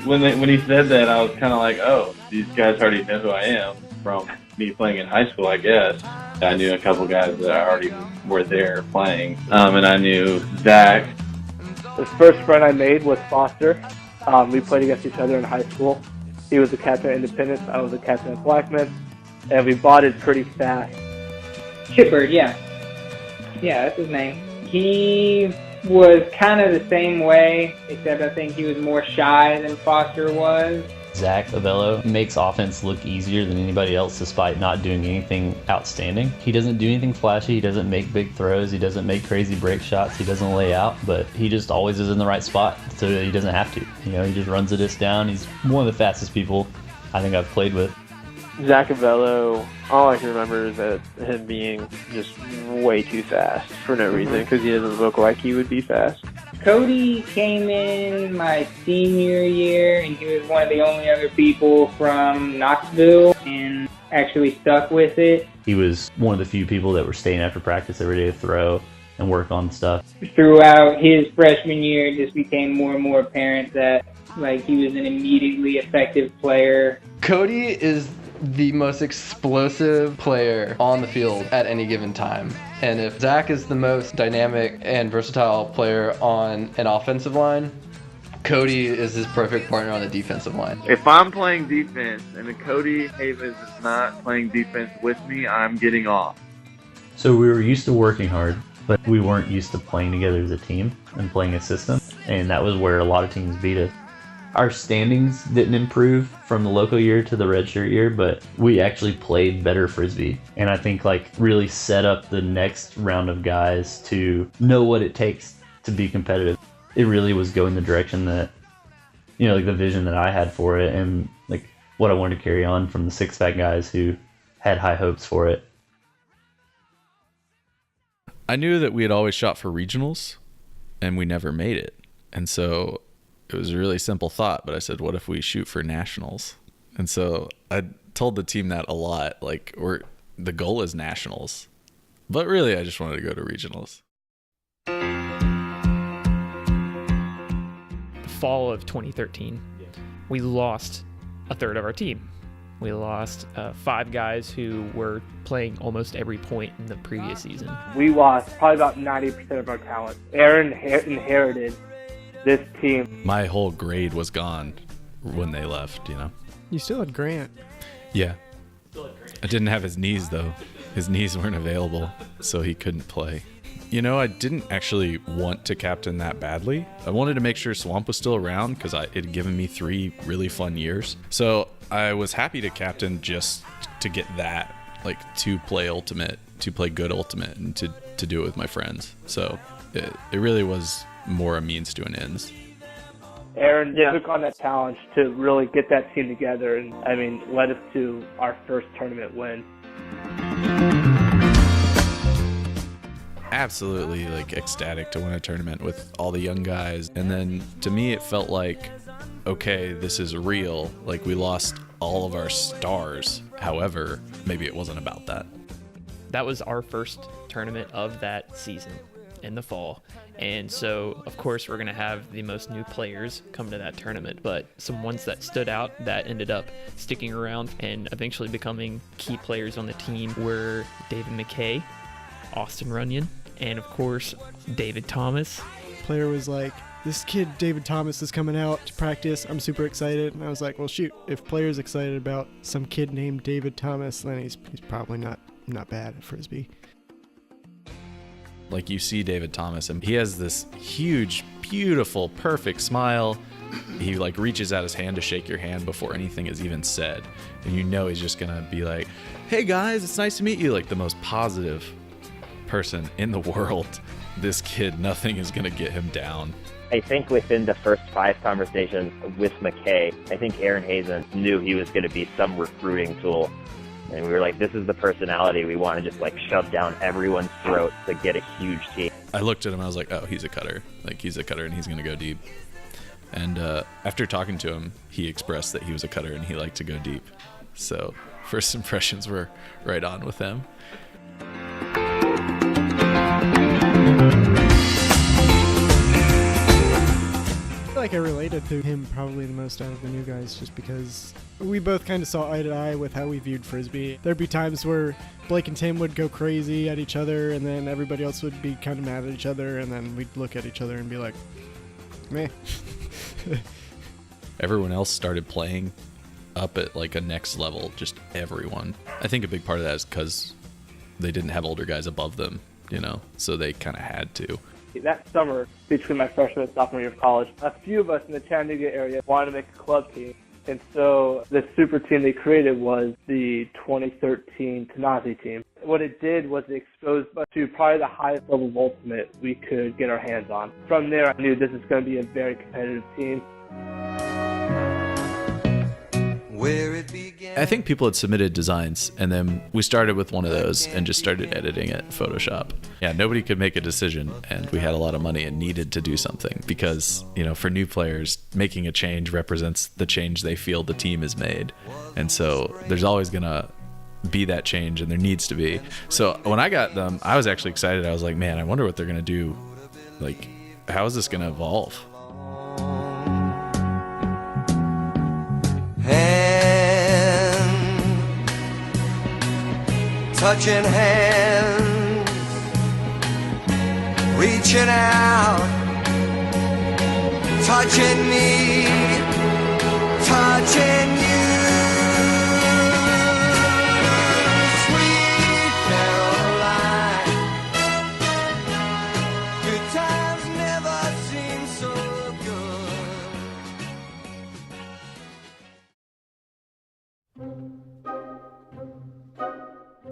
when he said that, I was kind of oh, these guys already know who I am from me playing in high school, I guess. I knew a couple guys that already were there playing, and I knew Zach. The first friend I made was Foster. We played against each other in high school. He was the captain of Independence, I was the captain of Blackman, and we bonded pretty fast. Chipper, yeah. Yeah, that's his name. He was kind of the same way, except I think he was more shy than Foster was. Zach Avello makes offense look easier than anybody else despite not doing anything outstanding. He doesn't do anything flashy, he doesn't make big throws, he doesn't make crazy break shots, he doesn't lay out, but he just always is in the right spot so that he doesn't have to. He just runs the disc down. He's one of the fastest people I think I've played with. Zach Avello, all I can remember is that him being just way too fast for no reason, because he doesn't look like he would be fast. Cody came in my senior year, and he was one of the only other people from Knoxville, and actually stuck with it. He was one of the few people that were staying after practice every day to throw and work on stuff. Throughout his freshman year, it just became more and more apparent that he was an immediately effective player. Cody is the most explosive player on the field at any given time. And if Zach is the most dynamic and versatile player on an offensive line, Cody is his perfect partner on the defensive line. If I'm playing defense and then Cody Havens is not playing defense with me, I'm getting off. So we were used to working hard, but we weren't used to playing together as a team and playing a system. And that was where a lot of teams beat us. Our standings didn't improve from the local year to the redshirt year, but we actually played better Frisbee. And I think really set up the next round of guys to know what it takes to be competitive. It really was going the direction that, the vision that I had for it and what I wanted to carry on from the six-pack guys who had high hopes for it. I knew that we had always shot for regionals and we never made it. And so it was a really simple thought, but I said, what if we shoot for nationals? And so I told the team that a lot, the goal is nationals. But really, I just wanted to go to regionals. Fall of 2013, we lost a third of our team. We lost 5 guys who were playing almost every point in the previous season. We lost probably about 90% of our talent. Aaron inherited this team. My whole grade was gone when they left, You still had Grant. Yeah. I didn't have his knees, though. His knees weren't available, so he couldn't play. I didn't actually want to captain that badly. I wanted to make sure Swamp was still around because it had given me 3 really fun years. So I was happy to captain just to get that, to play Ultimate, to play good Ultimate, and to do it with my friends. So it really was more a means to an ends. Aaron took on that challenge to really get that team together and, led us to our first tournament win. Absolutely ecstatic to win a tournament with all the young guys. And then to me it felt okay, this is real. We lost all of our stars. However, maybe it wasn't about that. That was our first tournament of that season in the fall. And so, of course, we're going to have the most new players come to that tournament, but some ones that stood out that ended up sticking around and eventually becoming key players on the team were David McKay, Austin Runyon, and of course, David Thomas. Player was like, this kid, David Thomas, is coming out to practice. I'm super excited. And I was like, well, shoot, if player's excited about some kid named David Thomas, then he's probably not bad at Frisbee. You see David Thomas, and he has this huge, beautiful, perfect smile. He reaches out his hand to shake your hand before anything is even said. And he's just going to be like, hey guys, it's nice to meet you. The most positive person in the world. This kid, nothing is going to get him down. I think within the first 5 conversations with McKay, I think Aaron Havens knew he was going to be some recruiting tool. And we were like, this is the personality we want to just shove down everyone's throat to get a huge team. I looked at him, I was like, oh, he's a cutter. He's a cutter and he's going to go deep. And after talking to him, he expressed that he was a cutter and he liked to go deep. So first impressions were right on with him. I related to him probably the most out of the new guys just because we both kind of saw eye to eye with how we viewed Frisbee. There'd be times where Blake and Tim would go crazy at each other and then everybody else would be kind of mad at each other and then we'd look at each other and be like, meh. Everyone else started playing up at a next level, just everyone. I think a big part of that is because they didn't have older guys above them, so they kind of had to. That summer, between my freshman and sophomore year of college, a few of us in the Chattanooga area wanted to make a club team. And so the super team they created was the 2013 Tanazi team. What it did was it exposed us to probably the highest level of Ultimate we could get our hands on. From there, I knew this is going to be a very competitive team. I think people had submitted designs, and then we started with one of those and just started editing it in Photoshop. Yeah, nobody could make a decision, and we had a lot of money and needed to do something because, for new players, making a change represents the change they feel the team has made. And so there's always going to be that change, and there needs to be. So when I got them, I was actually excited. I was like, man, I wonder what they're going to do. Like, how is this going to evolve? Touching hands, reaching out, touching me, touching you. Sweet Caroline, good times never seem so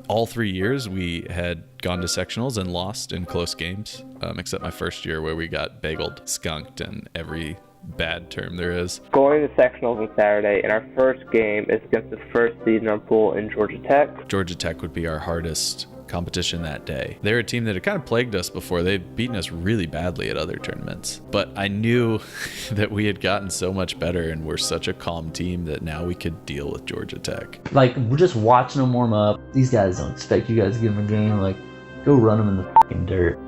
All 3 years we had gone to sectionals and lost in close games, except my first year where we got bageled, skunked, and every bad term there is. Going to sectionals on Saturday, and our first game is against the first seed in our pool in Georgia Tech. Georgia Tech would be our hardest competition that day. They're a team that had kind of plagued us before. They'd beaten us really badly at other tournaments. But I knew that we had gotten so much better and we're such a calm team that now we could deal with Georgia Tech. Like, we're just watching them warm up. These guys don't expect you guys to give them a game. Like, go run them in the fucking dirt.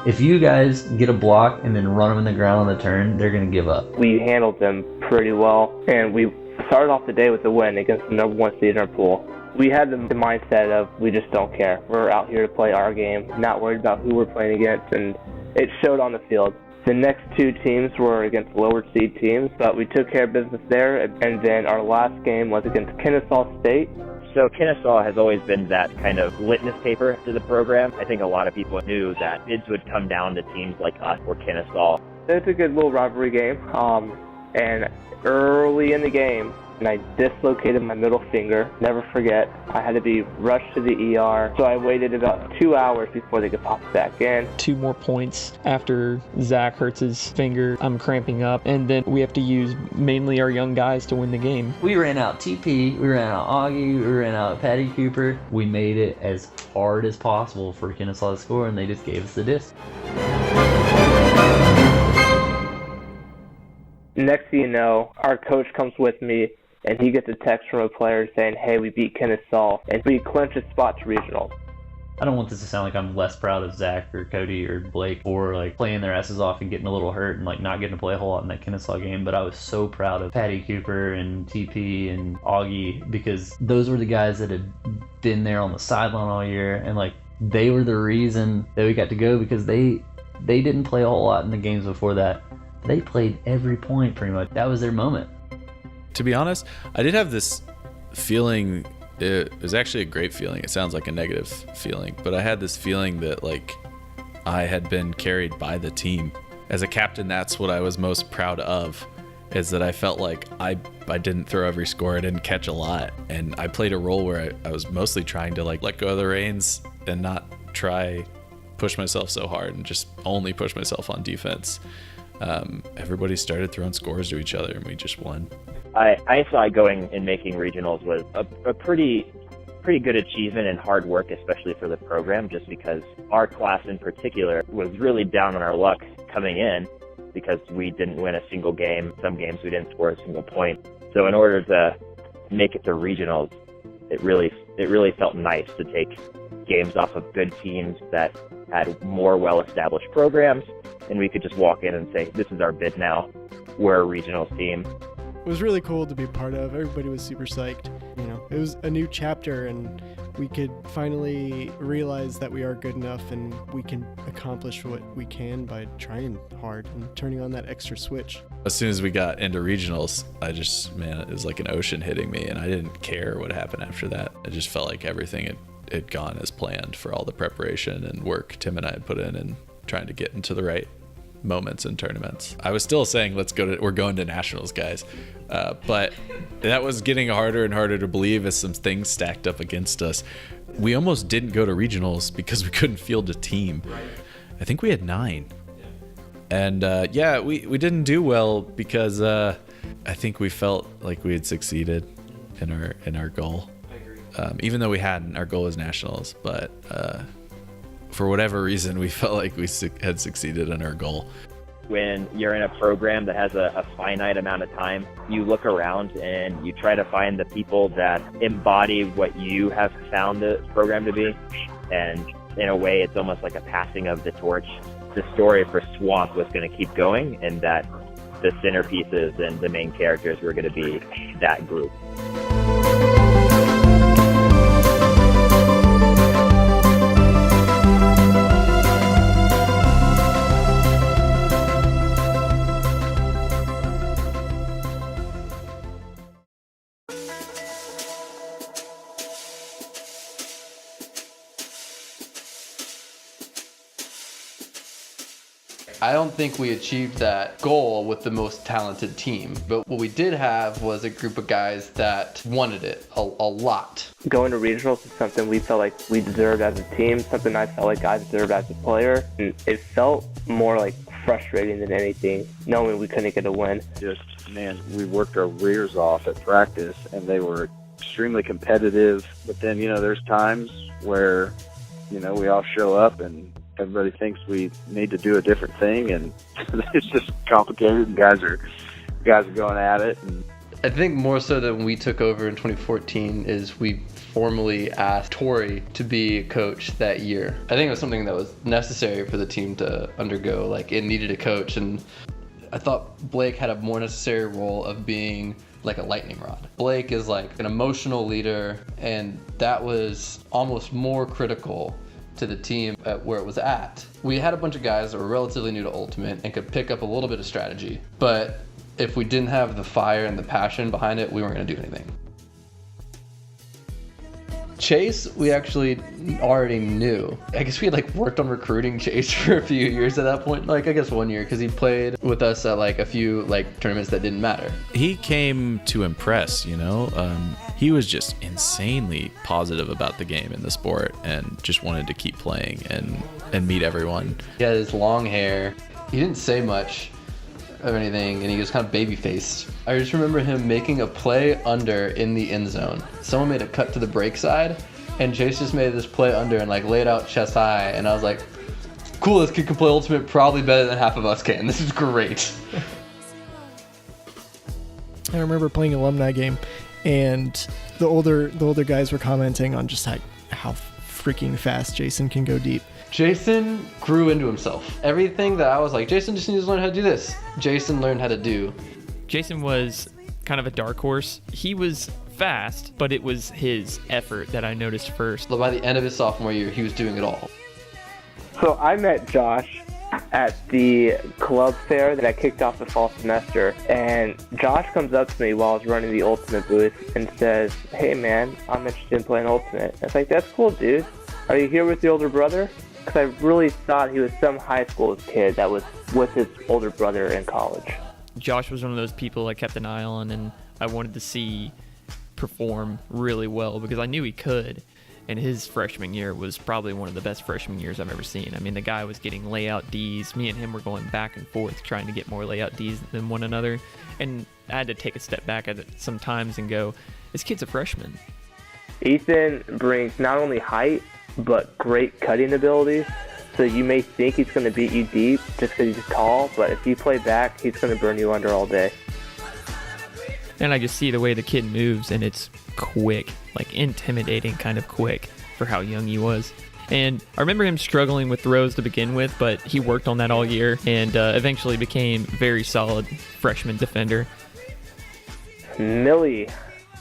If you guys get a block and then run them in the ground on the turn, they're going to give up. We handled them pretty well, and we started off the day with a win against the number 1 seed in our pool. We had the mindset of we just don't care. We're out here to play our game, not worried about who we're playing against, and it showed on the field. The next 2 teams were against lower seed teams, but we took care of business there, and then our last game was against Kennesaw State. So Kennesaw has always been that kind of litmus paper to the program. I think a lot of people knew that bids would come down to teams like us or Kennesaw. It's a good little rivalry game, and early in the game, and I dislocated my middle finger. Never forget, I had to be rushed to the ER, so I waited about 2 hours before they could pop it back in. 2 more points after Zach hurts his finger. I'm cramping up, and then we have to use mainly our young guys to win the game. We ran out TP, we ran out Augie, we ran out Patty Cooper. We made it as hard as possible for Kennesaw to score, and they just gave us the disc. Next thing you know, our coach comes with me, and he gets a text from a player saying, hey, we beat Kennesaw, and we clinched a spot to regionals. I don't want this to sound like I'm less proud of Zach or Cody or Blake for like playing their asses off and getting a little hurt and like not getting to play a whole lot in that Kennesaw game, but I was so proud of Patty Cooper and TP and Augie because those were the guys that had been there on the sideline all year, and like they were the reason that we got to go because they didn't play a whole lot in the games before that. They played every point pretty much. That was their moment. To be honest, I did have this feeling. It was actually a great feeling. It sounds like a negative feeling, but I had this feeling that like I had been carried by the team. As a captain, that's what I was most proud of, is that I felt like I didn't throw every score, I didn't catch a lot, and I played a role where I was mostly trying to like let go of the reins and not try push myself so hard and just only push myself on defense. Everybody started throwing scores to each other and we just won. I saw going and making regionals was a pretty good achievement and hard work, especially for the program, just because our class in particular was really down on our luck coming in because we didn't win a single game. Some games we didn't score a single point. So in order to make it to regionals, it really felt nice to take games off of good teams that had more well-established programs, and we could just walk in and say, this is our bid now. We're a regionals team. It was really cool to be part of. Everybody was super psyched. You know, it was a new chapter, and we could finally realize that we are good enough and we can accomplish what we can by trying hard and turning on that extra switch. As soon as we got into regionals, it was like an ocean hitting me, and I didn't care what happened after that. I just felt like everything had gone as planned for all the preparation and work Tim and I had put in and trying to get into the right moments in tournaments. I was still saying, we're going to nationals, guys. But that was getting harder and harder to believe as some things stacked up against us. We almost didn't go to regionals because we couldn't field a team. I think we had 9. And we didn't do well because I think we felt like we had succeeded in our goal. Even though we hadn't, our goal was nationals, but for whatever reason, we felt like we had succeeded in our goal. When you're in a program that has a finite amount of time, you look around and you try to find the people that embody what you have found the program to be. And in a way, it's almost like a passing of the torch. The story for Swamp was going to keep going, and that the centerpieces and the main characters were going to be that group. I don't think we achieved that goal with the most talented team, but what we did have was a group of guys that wanted it a lot. Going to regionals is something we felt like we deserved as a team, something I felt like I deserved as a player. And it felt more like frustrating than anything, knowing we couldn't get a win. Man, we worked our rears off at practice, and they were extremely competitive. But then, there's times where, we all show up and everybody thinks we need to do a different thing, and it's just complicated, and guys are going at it. And I think more so than we took over in 2014 is we formally asked Tori to be coach that year. I think it was something that was necessary for the team to undergo. Like, it needed a coach, and I thought Blake had a more necessary role of being like a lightning rod. Blake is like an emotional leader, and that was almost more critical to the team at where it was at. We had a bunch of guys that were relatively new to Ultimate and could pick up a little bit of strategy, but if we didn't have the fire and the passion behind it, we weren't going to do anything. Chase, we actually already knew. I guess we had worked on recruiting Chase for a few years at that point. I guess 1 year, because he played with us at a few tournaments that didn't matter. He came to impress, he was just insanely positive about the game and the sport, and just wanted to keep playing and meet everyone. He had his long hair. He didn't say much of anything, and he was kind of baby-faced. I just remember him making a play under in the end zone. Someone made a cut to the break side, and Chase just made this play under and laid out chest high, and I was like, cool, this kid can play Ultimate probably better than half of us can. This is great. I remember playing an alumni game, and the older guys were commenting on just how freaking fast Jason can go deep. Jason grew into himself. Everything that I was like, Jason just needs to learn how to do this, Jason learned how to do. Jason was kind of a dark horse. He was fast, but it was his effort that I noticed first. By the end of his sophomore year, he was doing it all. So I met Josh at the club fair that I kicked off the fall semester, and Josh comes up to me while I was running the Ultimate booth and says, hey man, I'm interested in playing Ultimate. I was like, that's cool, dude. Are you here with your older brother? Because I really thought he was some high school kid that was with his older brother in college. Josh was one of those people I kept an eye on, and I wanted to see perform really well because I knew he could. And his freshman year was probably one of the best freshman years I've ever seen. I mean, the guy was getting layout Ds. Me and him were going back and forth trying to get more layout Ds than one another. And I had to take a step back at it sometimes and go, this kid's a freshman. Ethan brings not only height, but great cutting abilities. So you may think he's going to beat you deep just because he's tall, but if you play back, he's going to burn you under all day. And I just see the way the kid moves, and it's quick, intimidating kind of quick for how young he was. And I remember him struggling with throws to begin with, but he worked on that all year and eventually became very solid freshman defender. Millie.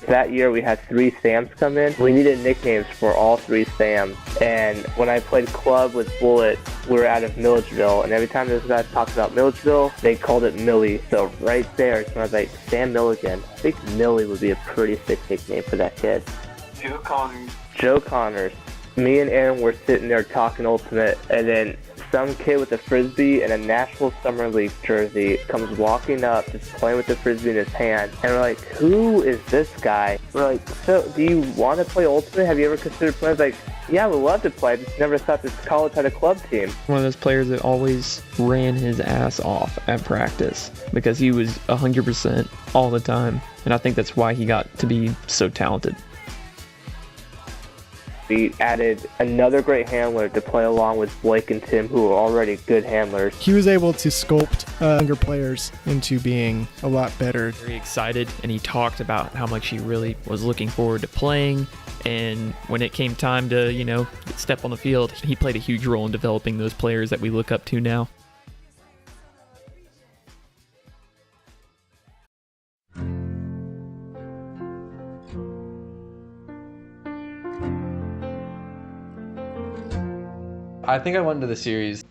That year we had 3 Sams come in. We needed nicknames for all 3 Sams. And when I played club with Bullet, we were out of Milledgeville. And every time those guys talked about Milledgeville, they called it Millie. So right there, when I was like, Sam Milligan, I think Millie would be a pretty sick nickname for that kid. Joe Connors. Me and Aaron were sitting there talking Ultimate, and then some kid with a Frisbee and a National Summer League jersey comes walking up, just playing with the Frisbee in his hand. And we're like, who is this guy? We're like, so do you want to play Ultimate? Have you ever considered playing? I was like, yeah, we'd love to play. I just never thought this college had a club team. One of those players that always ran his ass off at practice because he was 100% all the time. And I think that's why he got to be so talented. We added another great handler to play along with Blake and Tim, who are already good handlers. He was able to sculpt younger players into being a lot better. Very excited, and he talked about how much he really was looking forward to playing. And when it came time to, step on the field, he played a huge role in developing those players that we look up to now. I think I went into the series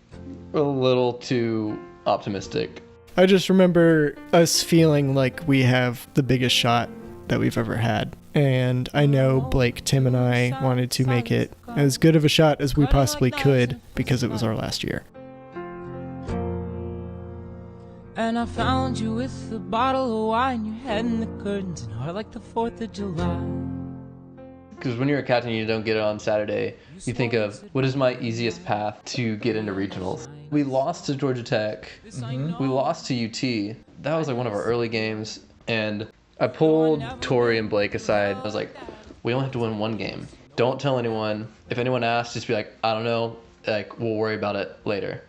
a little too optimistic. I just remember us feeling like we have the biggest shot that we've ever had. And I know Blake, Tim, and I wanted to make it as good of a shot as we possibly could because it was our last year. And I found you with a bottle of wine, your head in the curtains, and heart like the 4th of July. Because when you're a captain and you don't get it on Saturday, you think of, what is my easiest path to get into regionals? We lost to Georgia Tech. We lost to UT. That was like one of our early games. And I pulled Tori and Blake aside. I was like, we only have to win one game. Don't tell anyone. If anyone asks, just be like, I don't know. Like, we'll worry about it later.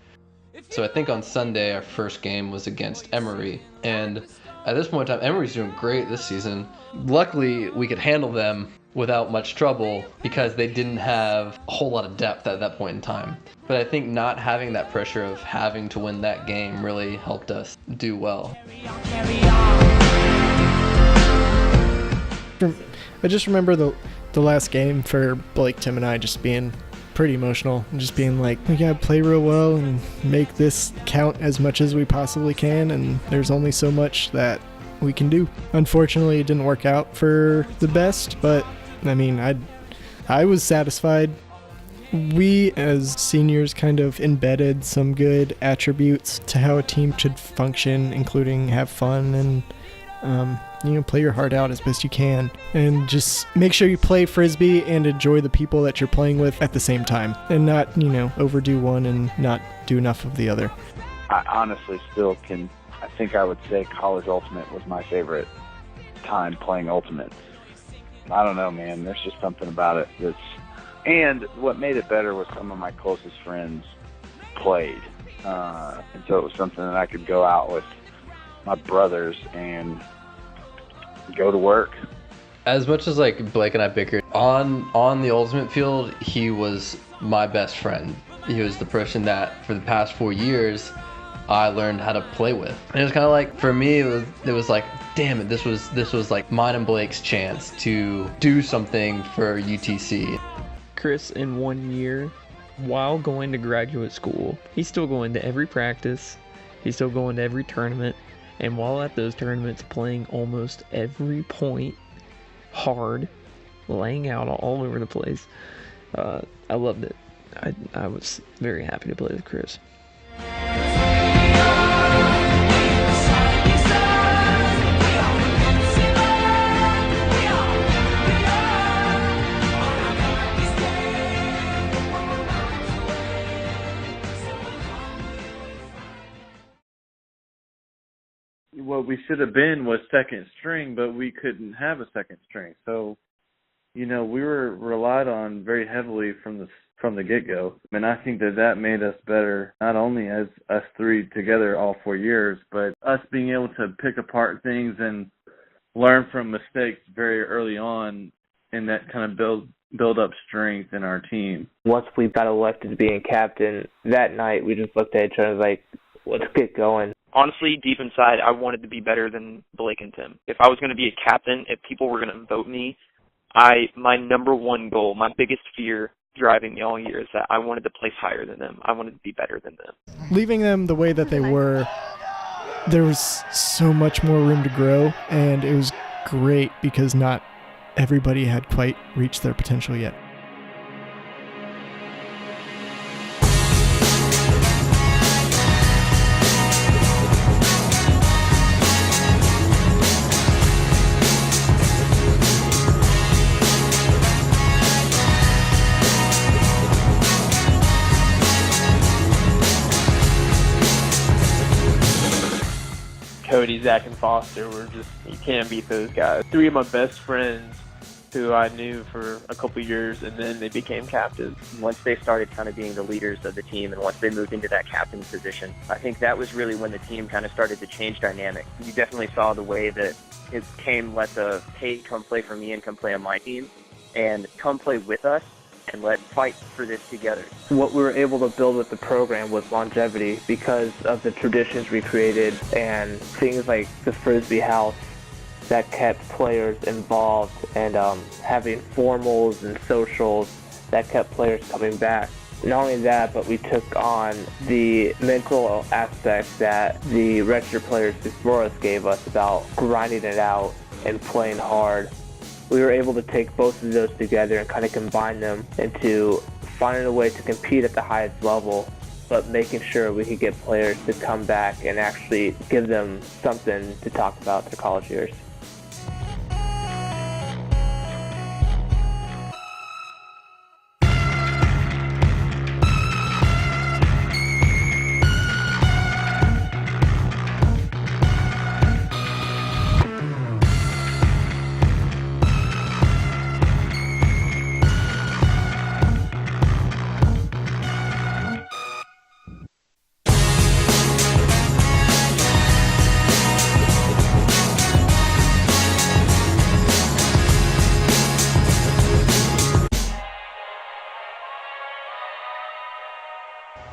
So I think on Sunday, our first game was against Emory. And at this point in time, Emory's doing great this season. Luckily, we could handle them without much trouble because they didn't have a whole lot of depth at that point in time. But I think not having that pressure of having to win that game really helped us do well. I just remember the last game for Blake, Tim, and I just being pretty emotional and just being like, we gotta play real well and make this count as much as we possibly can, and there's only so much that we can do. Unfortunately, it didn't work out for the best, but I mean, I was satisfied. We as seniors kind of embedded some good attributes to how a team should function, including have fun and play your heart out as best you can, and just make sure you play Frisbee and enjoy the people that you're playing with at the same time, and not, overdo one and not do enough of the other. I honestly still I think I would say College Ultimate was my favorite time playing Ultimate. I don't know, man. There's just something about it and what made it better was some of my closest friends played. And so it was something that I could go out with my brothers and go to work. As much as like Blake and I bickered on the Ultimate field, he was my best friend. He was the person that for the past 4 years I learned how to play with. And it was kind of like, for me, it was like, damn it, this was like mine and Blake's chance to do something for UTC. Chris, in 1 year, while going to graduate school, he's still going to every practice, he's still going to every tournament, and while at those tournaments playing almost every point hard, laying out all over the place. I loved it. I was very happy to play with Chris. What we should have been was second string, but we couldn't have a second string. So, we were relied on very heavily from the get-go. And I think that made us better, not only as us three together all 4 years, but us being able to pick apart things and learn from mistakes very early on, and that kind of build up strength in our team. Once we got elected to being captain, that night we just looked at each other like, let's get going. Honestly, deep inside, I wanted to be better than Blake and Tim. If I was going to be a captain, if people were going to vote me, my number one goal, my biggest fear driving me all year is that I wanted to place higher than them. I wanted to be better than them. Leaving them the way that they were, there was so much more room to grow, and it was great because not everybody had quite reached their potential yet. Cody, Zach, and Foster were just, you can't beat those guys. 3 of my best friends who I knew for a couple years, and then they became captains. Once they started kind of being the leaders of the team and once they moved into that captain position, I think that was really when the team kind of started to change dynamic. You definitely saw the way that it came, let the, hey, come play for me and come play on my team, and come play with us, and let's fight for this together. What we were able to build with the program was longevity because of the traditions we created and things like the Frisbee House that kept players involved, and having formals and socials that kept players coming back. Not only that, but we took on the mental aspect that the redshirt players before us gave us about grinding it out and playing hard. We were able to take both of those together and kind of combine them into finding a way to compete at the highest level, but making sure we could get players to come back and actually give them something to talk about their college years.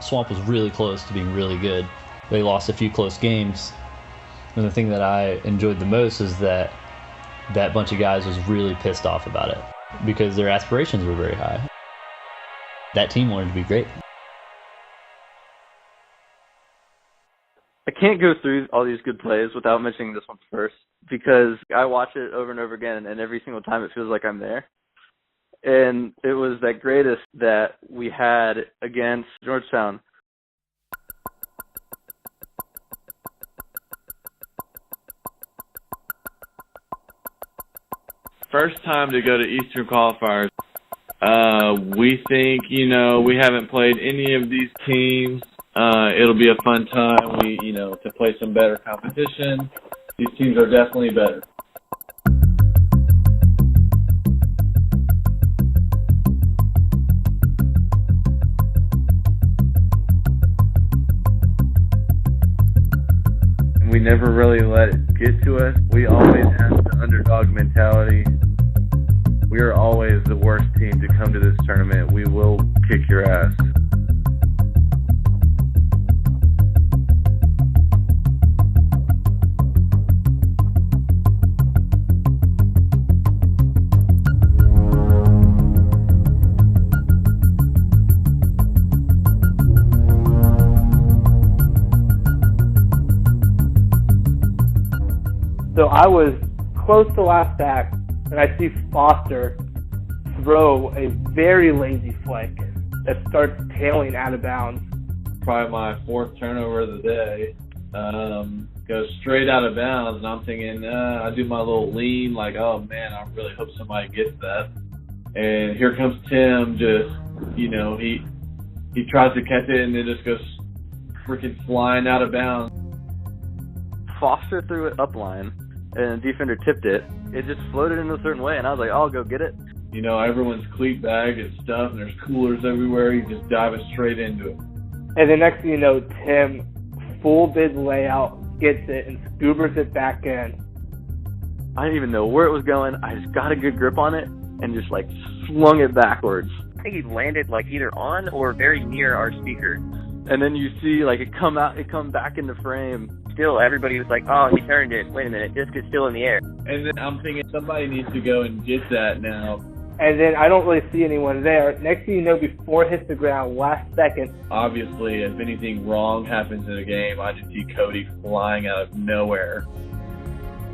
Swamp was really close to being really good. They lost a few close games, and the thing that I enjoyed the most is that that bunch of guys was really pissed off about it because their aspirations were very high. That team wanted to be great. I can't go through all these good plays without mentioning this one first because I watch it over and over again, and every single time it feels like I'm there. And it was that greatest that we had against Georgetown. First time to go to Eastern qualifiers. We think, we haven't played any of these teams. It'll be a fun time. To play some better competition. These teams are definitely better. We never really let it get to us. We always have the underdog mentality. We are always the worst team to come to this tournament. We will kick your ass. So I was close to last back, and I see Foster throw a very lazy flick that starts tailing out of bounds. Probably my fourth turnover of the day. Goes straight out of bounds, and I'm thinking, I do my little lean, like, oh man, I really hope somebody gets that. And here comes Tim, just, he tries to catch it, and it just goes freaking flying out of bounds. Foster threw it up line, and the defender tipped it. It just floated in a certain way, and I was like, I'll go get it. Everyone's cleat bag and stuff, and there's coolers everywhere. You just dive it straight into it. And the next thing you know, Tim, full bid layout, gets it and scoobers it back in. I didn't even know where it was going. I just got a good grip on it and just swung it backwards. I think he landed either on or very near our speaker. And then you see it come back into frame. Still, everybody was like, oh, he turned it. Wait a minute, disc is still in the air. And then I'm thinking somebody needs to go and get that now. And then I don't really see anyone there. Next thing you know, before it hits the ground, last second. Obviously, if anything wrong happens in a game, I just see Cody flying out of nowhere.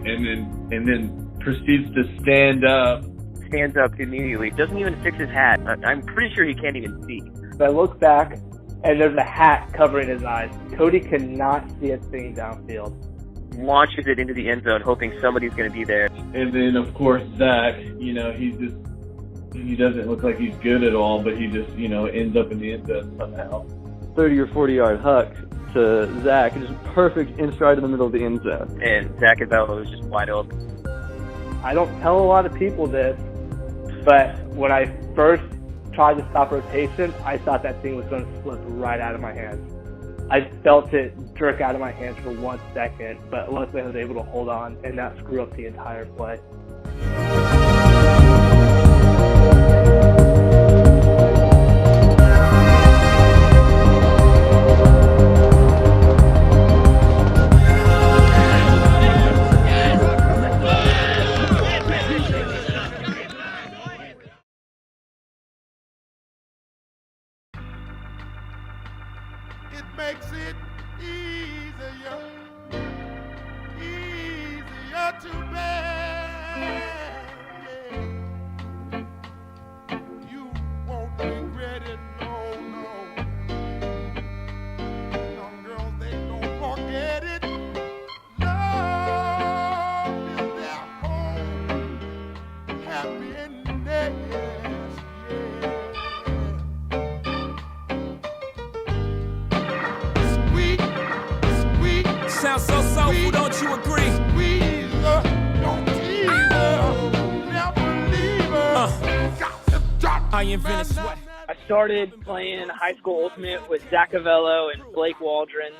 And then proceeds to stand up. Stands up immediately. Doesn't even fix his hat. I'm pretty sure he can't even see. So I look back, and there's a hat covering his eyes. Cody cannot see a thing downfield. Launches it into the end zone, hoping somebody's going to be there. And then, of course, Zach, he doesn't look like he's good at all, but he just, ends up in the end zone somehow. 30 or 40 yard huck to Zach, just perfect inside in the middle of the end zone. And Zach Abella was just wide open. I don't tell a lot of people this, But when I first tried to stop rotation, I thought that thing was going to slip right out of my hands. I felt it jerk out of my hands for 1 second, but luckily I was able to hold on and not screw up the entire play. Makes it easier to bear. Yeah. You won't regret it, no. Young girls, they don't forget it. Love is their home, happiness. Sounds so soulful, don't you agree? I invented sweat. I started playing high school ultimate with Zach Avello and Blake Waldron,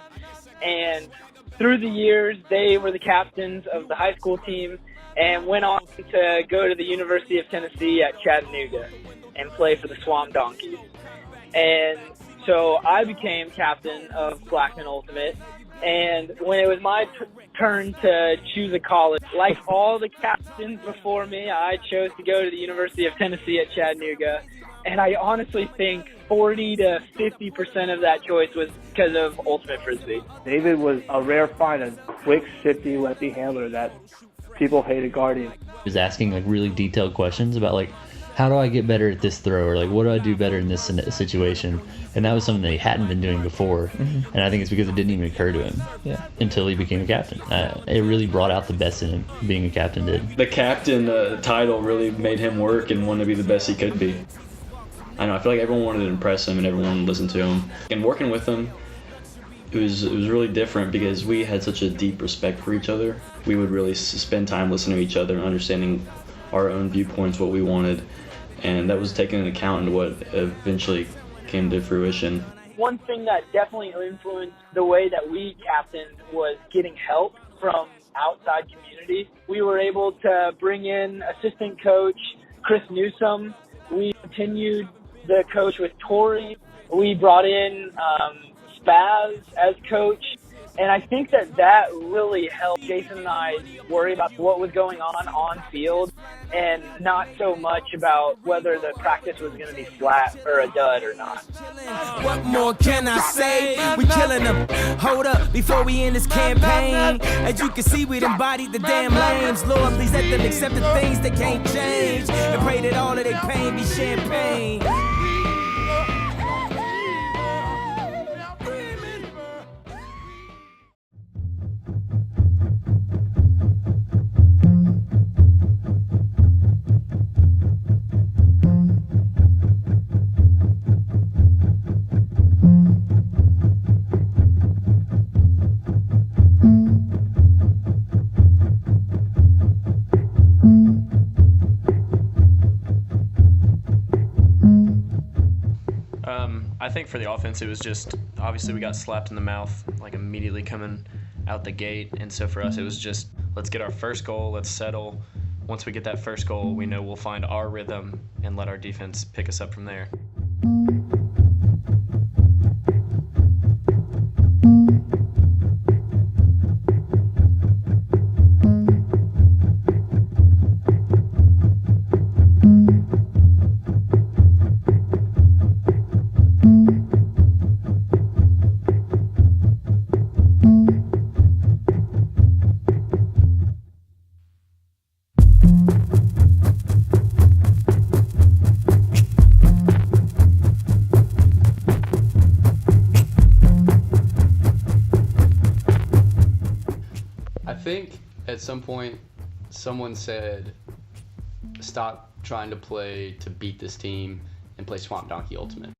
and through the years they were the captains of the high school team and went on to go to the University of Tennessee at Chattanooga and play for the Swamp Donkeys. And so I became captain of Blackman Ultimate. And when it was my turn to choose a college, like all the captains before me, I chose to go to the University of Tennessee at Chattanooga. And I honestly think 40 to 50% of that choice was because of Ultimate Frisbee. David was a rare find, a quick, shifty lefty handler that people hated guarding. He was asking like really detailed questions about like, how do I get better at this throw, or like what do I do better in this situation? And that was something that he hadn't been doing before. And I think it's because it didn't even occur to him until he became a captain. It really brought out the best in him, being a captain did. The captain title really made him work and want to be the best he could be. I know, I feel like everyone wanted to impress him and everyone wanted to listen to him. And working with him, it was really different because we had such a deep respect for each other. We would really spend time listening to each other and understanding our own viewpoints, what we wanted. And that was taken into account into what eventually came to fruition. One thing that definitely influenced the way that we captained was getting help from outside community. We were able to bring in assistant coach Chris Newsom. We continued the coach with Tori. We brought in Spaz as coach. And I think that really helped Jason and I worry about what was going on field and not so much about whether the practice was going to be flat or a dud or not. What more can I say? We killing them. Hold up, before we end this campaign. As you can see, we embodied the damn lames. Lord, please let them accept the things that can't change. And pray that all of their pain be champagne. I think for the offense, it was just, obviously we got slapped in the mouth, like immediately coming out the gate. And so for us, it was just, let's get our first goal, let's settle. Once we get that first goal, we know we'll find our rhythm and let our defense pick us up from there. At some point, someone said, stop trying to play to beat this team and play Swamp Donkey Ultimate.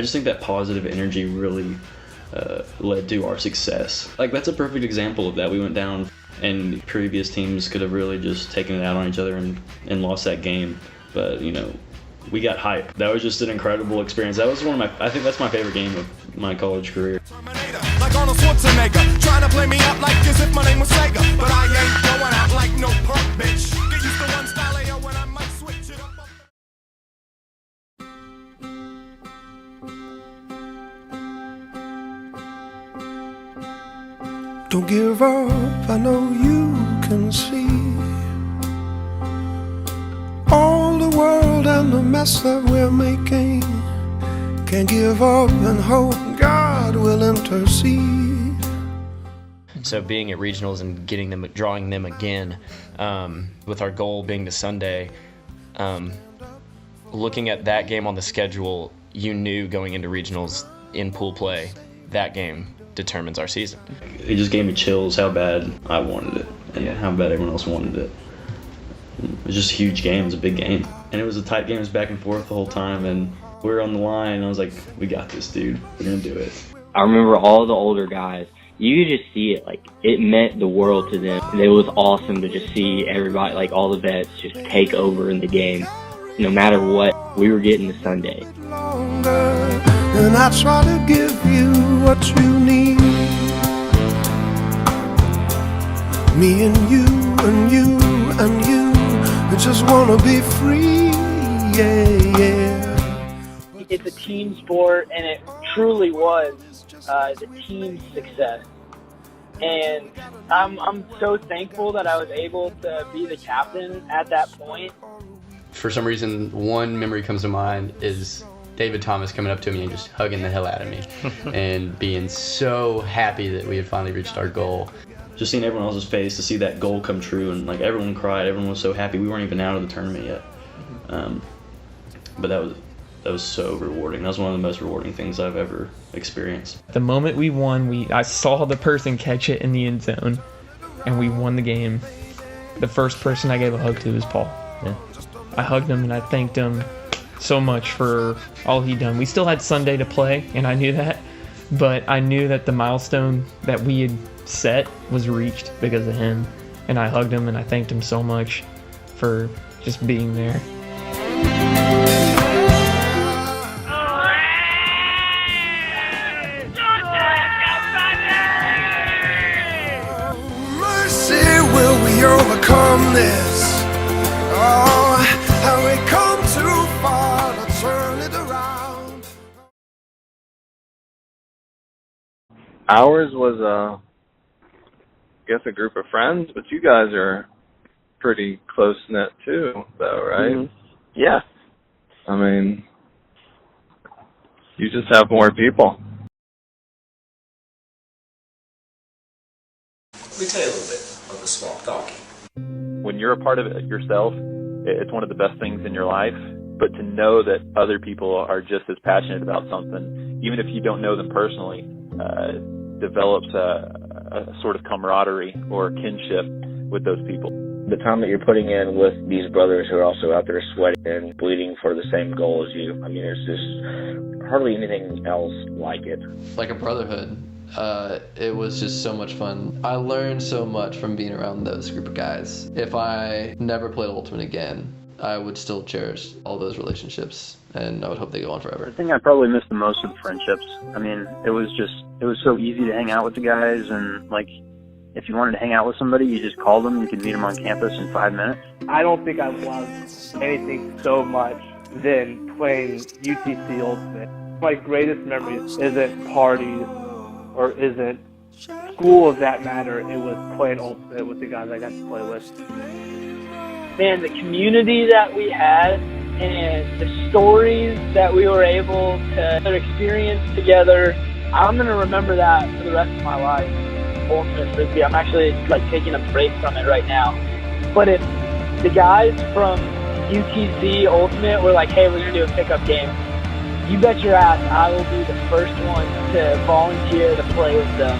I just think that positive energy really led to our success. Like, that's a perfect example of that. We went down, and previous teams could have really just taken it out on each other and lost that game. But, you know, we got hype. That was just an incredible experience. That was I think that's my favorite game of my college career. Like Arnold Schwarzenegger, trying to play me out like as if my name was Sega, but I ain't going out like no punk bitch. Get used to one style when I might switch it up. Don't give up, I know you can see all the world and the mess that we're making. Can't give up and hope God will intercede. So being at regionals and drawing them again, with our goal being the Sunday, looking at that game on the schedule, you knew going into regionals in pool play, that game determines our season. It just gave me chills how bad I wanted it and how bad everyone else wanted it. It was just a huge game. It was a big game. And it was a tight game. It was back and forth the whole time. And we were on the line. And I was like, we got this, dude. We're going to do it. I remember all the older guys. You could just see it. Like, it meant the world to them. It was awesome to just see everybody, like all the vets, just take over in the game. No matter what, we were getting the Sunday. And I try to give you what you need. Me and you and you and you, we just wanna be free, yeah, yeah. It's a team sport, and it truly was the team's success. And I'm so thankful that I was able to be the captain at that point. For some reason, one memory comes to mind is David Thomas coming up to me and just hugging the hell out of me and being so happy that we had finally reached our goal. Just seeing everyone else's face to see that goal come true, and like everyone cried, everyone was so happy. We weren't even out of the tournament yet, but that was so rewarding. That was one of the most rewarding things I've ever experienced. The moment we won, I saw the person catch it in the end zone, and we won the game. The first person I gave a hug to was Paul. Yeah. I hugged him and I thanked him so much for all he done. We still had Sunday to play, and I knew that, but I knew that the milestone that we had set was reached because of him, and I hugged him and I thanked him so much for just being there. Mercy, will we overcome this? Oh, have we come too far to turn it around? Ours was, I guess, a group of friends, but you guys are pretty close-knit too, though, right? Mm-hmm. Yeah. I mean, you just have more people. Let me tell you a little bit of the Swamp Donkey. When you're a part of it yourself, it's one of the best things in your life. But to know that other people are just as passionate about something, even if you don't know them personally, develops a sort of camaraderie or kinship with those people. The time that you're putting in with these brothers who are also out there sweating and bleeding for the same goal as you, I mean, there's just hardly anything else like it. Like a brotherhood. It was just so much fun. I learned so much from being around those group of guys. If I never played Ultimate again, I would still cherish all those relationships, and I would hope they go on forever. The thing I probably missed the most of friendships. I mean, it was so easy to hang out with the guys, and like, if you wanted to hang out with somebody, you just called them. You could meet them on campus in 5 minutes. I don't think I've loved anything so much than playing UTC Ultimate. My greatest memories isn't parties or isn't school of that matter. It was playing Ultimate with the guys I got to play with. Man, the community that we had and the stories that we were able to experience together, I'm going to remember that for the rest of my life. Ultimate Frisbee. I'm actually taking a break from it right now. But if the guys from UTC Ultimate were like, hey, we're going to do a pickup game, you bet your ass I will be the first one to volunteer to play with them.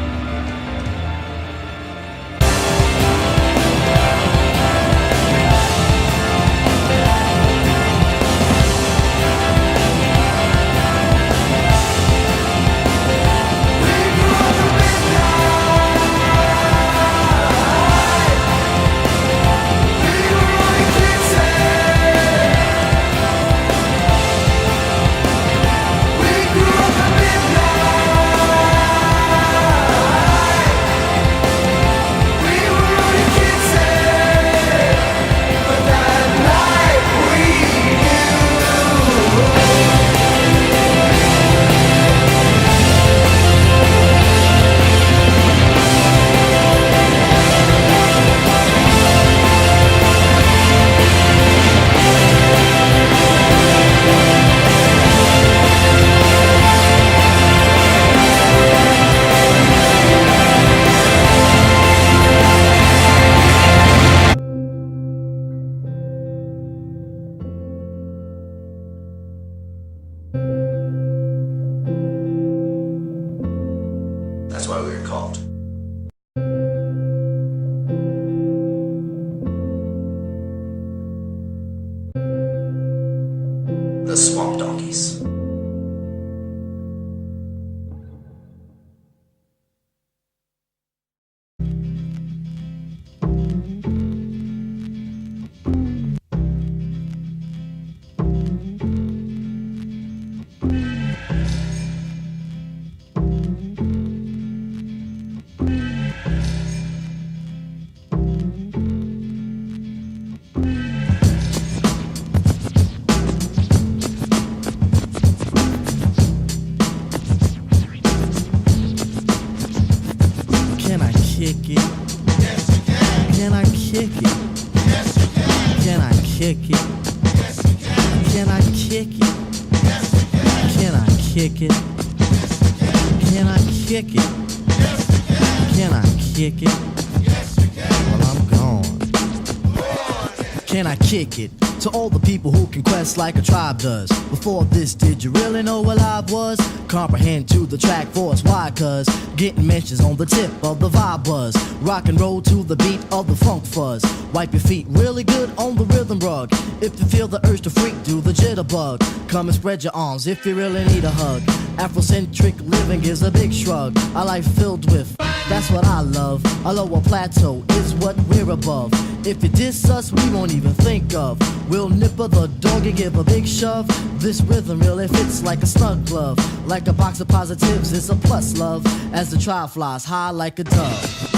the Swamp Donkeys. kick it? Yes, you can. Can I kick it? Yes, you can. Can I kick it? Yes, you can. Can I kick it? Yes, you can. Can I kick it? Can I kick it? Yes, you can. Can I kick it? Yes, you can. Well, I'm gone. Can I kick it? To all the people who can quest like a tribe does. Before this, did you really know what live was? Comprehend to the track force, why? Cause getting mentions on the tip of the vibe buzz. Rock and roll to the beat of the funk fuzz. Wipe your feet really good on the rhythm rug. If you feel the urge to freak, do the jitterbug. Come and spread your arms if you really need a hug. Afrocentric living is a big shrug. A life filled with, that's what I love. A lower plateau is what we're above. If you diss us, we won't even think of. We'll nipper the dog and give a big shove. This rhythm really fits like a snug glove. Like a box of positives, it's a plus love. As the trial flies high like a dove.